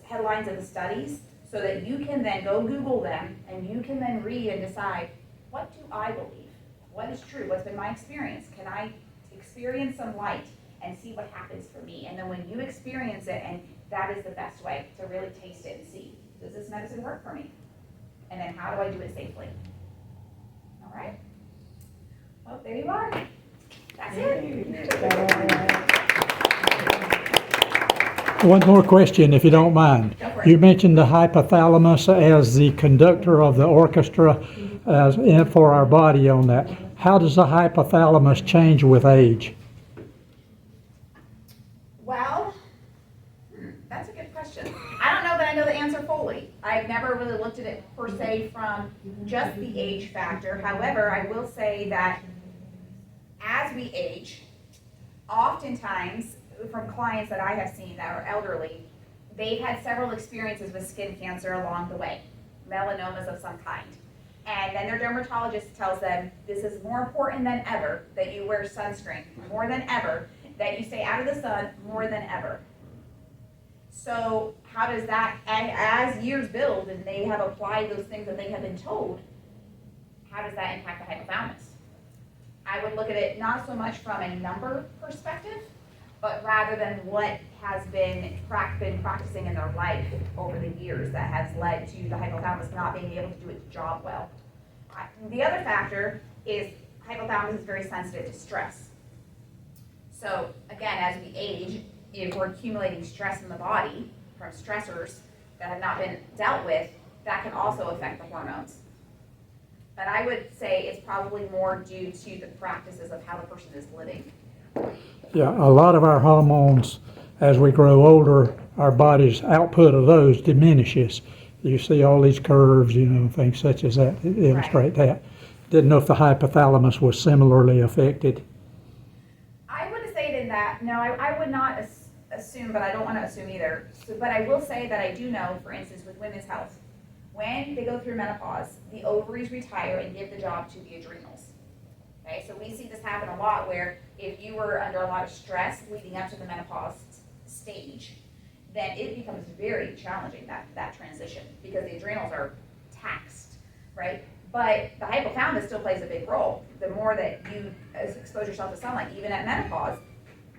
headlines of the studies so that you can then go Google them and you can then read and decide, what do I believe? What is true? What's been my experience? Can I experience some light and see what happens for me? And then when you experience it, and that is the best way to really taste it and see, does this medicine work for me? And then how do I do it safely? All right? Well, there you are. That's it. One more question, if you don't mind. Go for it. You mentioned the hypothalamus as the conductor of the orchestra for our body on that. How does the hypothalamus change with age? Well, that's a good question. I don't know that I know the answer fully. I've never really looked at it per se from just the age factor. However, I will say that as we age, oftentimes from clients that I have seen that are elderly, they've had several experiences with skin cancer along the way, melanomas of some kind. And then their dermatologist tells them, this is more important than ever that you wear sunscreen, more than ever, that you stay out of the sun, more than ever. So how does that, as years build and they have applied those things that they have been told, how does that impact the hypothalamus? I would look at it not so much from a number perspective, but rather than what has been practicing in their life over the years that has led to the hypothalamus not being able to do its job well. The other factor is hypothalamus is very sensitive to stress. So again, as we age, if we're accumulating stress in the body from stressors that have not been dealt with, that can also affect the hormones. But I would say it's probably more due to the practices of how the person is living. Yeah, a lot of our hormones, as we grow older, our body's output of those diminishes. You see all these curves, things such as that illustrate that. Didn't know if the hypothalamus was similarly affected. I wouldn't say it in that. No, I would not assume, but I don't want to assume either. But I will say that I do know, for instance, with women's health, when they go through menopause, the ovaries retire and give the job to the adrenals. Okay, so we see this happen a lot where if you were under a lot of stress leading up to the menopause stage, then it becomes very challenging, that transition, because the adrenals are taxed, right? But the hypothalamus still plays a big role. The more that you expose yourself to sunlight, even at menopause,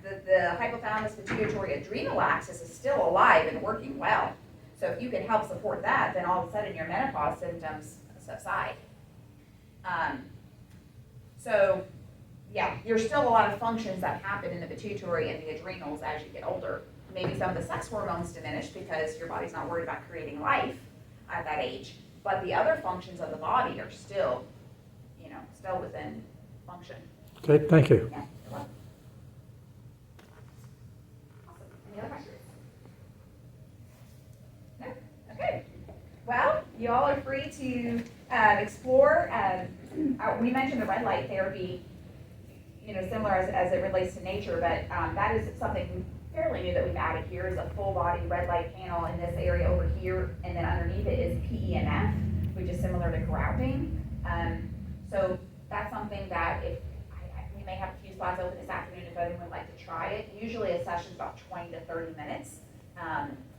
the hypothalamus pituitary adrenal axis is still alive and working well. So if you can help support that, then all of a sudden your menopause symptoms subside. So yeah, there's still a lot of functions that happen in the pituitary and the adrenals as you get older. Maybe some of the sex hormones diminish because your body's not worried about creating life at that age. But the other functions of the body are still, still within function. Okay, thank you. Yeah, you're welcome. Awesome. Any other questions? No? Okay. Well, you all are free to explore. We mentioned the red light therapy, similar as it relates to nature, but that is something fairly new that we've added here is a full body red light panel in this area over here, and then underneath it is PEMF, which is similar to grounding. So that's something that we may have a few spots open this afternoon if anyone would like to try it. Usually a session is about 20 to 30 minutes.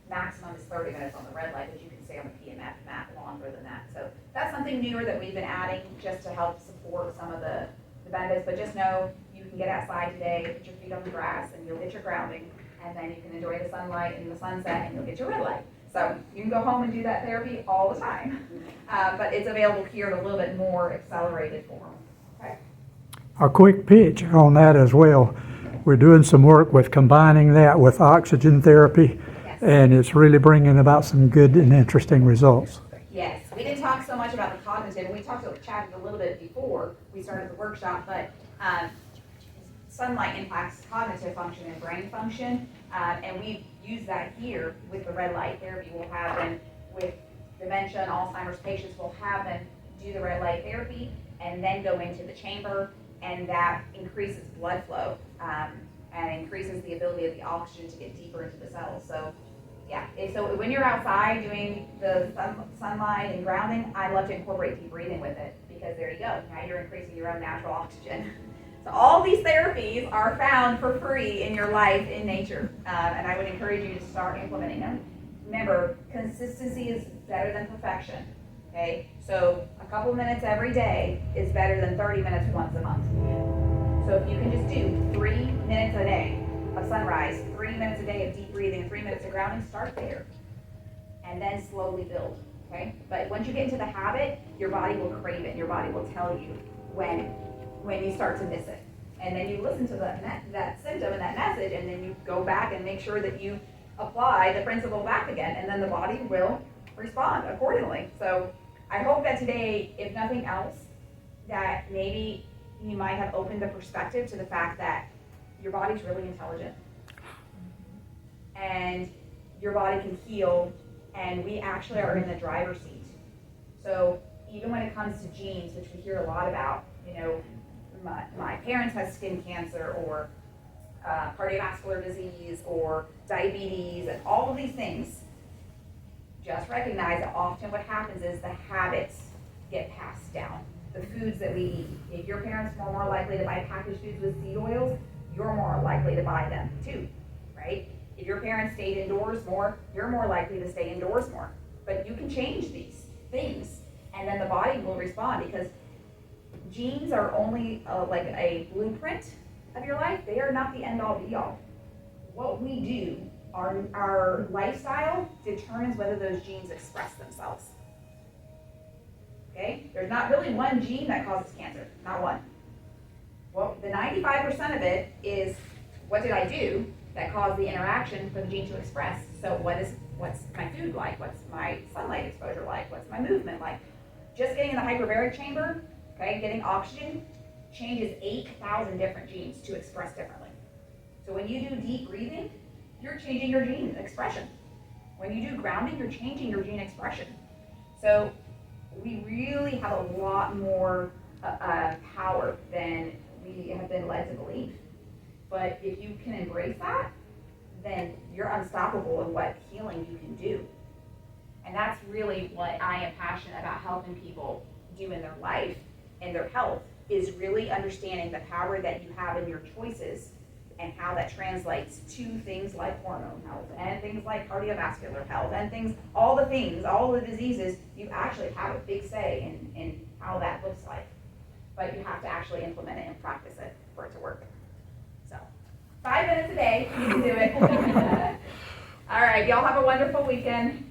Maximum is 30 minutes on the red light, but you can stay on the PEMF mat longer than that. So that's something newer that we've been adding just to help support some of the benefits. But just know you can get outside today, put your feet on the grass, and you'll get your grounding. And then you can enjoy the sunlight and the sunset, and you'll get your red light. So you can go home and do that therapy all the time. But it's available here in a little bit more accelerated form. Okay. A quick pitch on that as well. We're doing some work with combining that with oxygen therapy, Yes. and it's really bringing about some good and interesting results. Yes, we didn't talk so much about the cognitive. We chatted a little bit before we started the workshop, but sunlight impacts cognitive function and brain function, and we use that here with the red light therapy. We'll have them with dementia and Alzheimer's patients, we'll have them do the red light therapy and then go into the chamber, and that increases blood flow and increases the ability of the oxygen to get deeper into the cells. So yeah, so when you're outside doing the sunlight and grounding, I love to incorporate deep breathing with it, because there you go, now you're increasing your own natural oxygen. So all these therapies are found for free in your life in nature, and I would encourage you to start implementing them. Remember, consistency is better than perfection, okay? So a couple minutes every day is better than 30 minutes once a month. So if you can just do 3 minutes a day of sunrise, 3 minutes a day of deep breathing, 3 minutes of grounding, start there, and then slowly build, okay? But once you get into the habit, your body will crave it, and your body will tell you when you start to miss it. And then you listen to that symptom and that message, and then you go back and make sure that you apply the principle back again, and then the body will respond accordingly. So I hope that today, if nothing else, that maybe you might have opened the perspective to the fact that your body's really intelligent. And your body can heal, and we actually are in the driver's seat. So even when it comes to genes, which we hear a lot about, you know, my parents have skin cancer, or cardiovascular disease, or diabetes, and all of these things, just recognize that often what happens is the habits get passed down. The foods that we eat. If your parents were more likely to buy packaged foods with seed oils, you're more likely to buy them too, right? If your parents stayed indoors more, you're more likely to stay indoors more. But you can change these things, and then the body will respond, because genes are only like a blueprint of your life. They are not the end all be all. What we do, our lifestyle determines whether those genes express themselves. Okay? There's not really one gene that causes cancer, not one. Well, the 95% of it is, what did I do that caused the interaction for the gene to express? So what's my food like? What's my sunlight exposure like? What's my movement like? Just getting in the hyperbaric chamber, okay, getting oxygen, changes 8,000 different genes to express differently. So when you do deep breathing, you're changing your gene expression. When you do grounding, you're changing your gene expression. So we really have a lot more power than we have been led to believe. But if you can embrace that, then you're unstoppable in what healing you can do. And that's really what I am passionate about helping people do in their life and their health, is really understanding the power that you have in your choices, and how that translates to things like hormone health, and things like cardiovascular health, and things, all the diseases. You actually have a big say in how that looks like. But you have to actually implement it and practice it for it to work. So, 5 minutes a day, you can do it. All right, y'all have a wonderful weekend.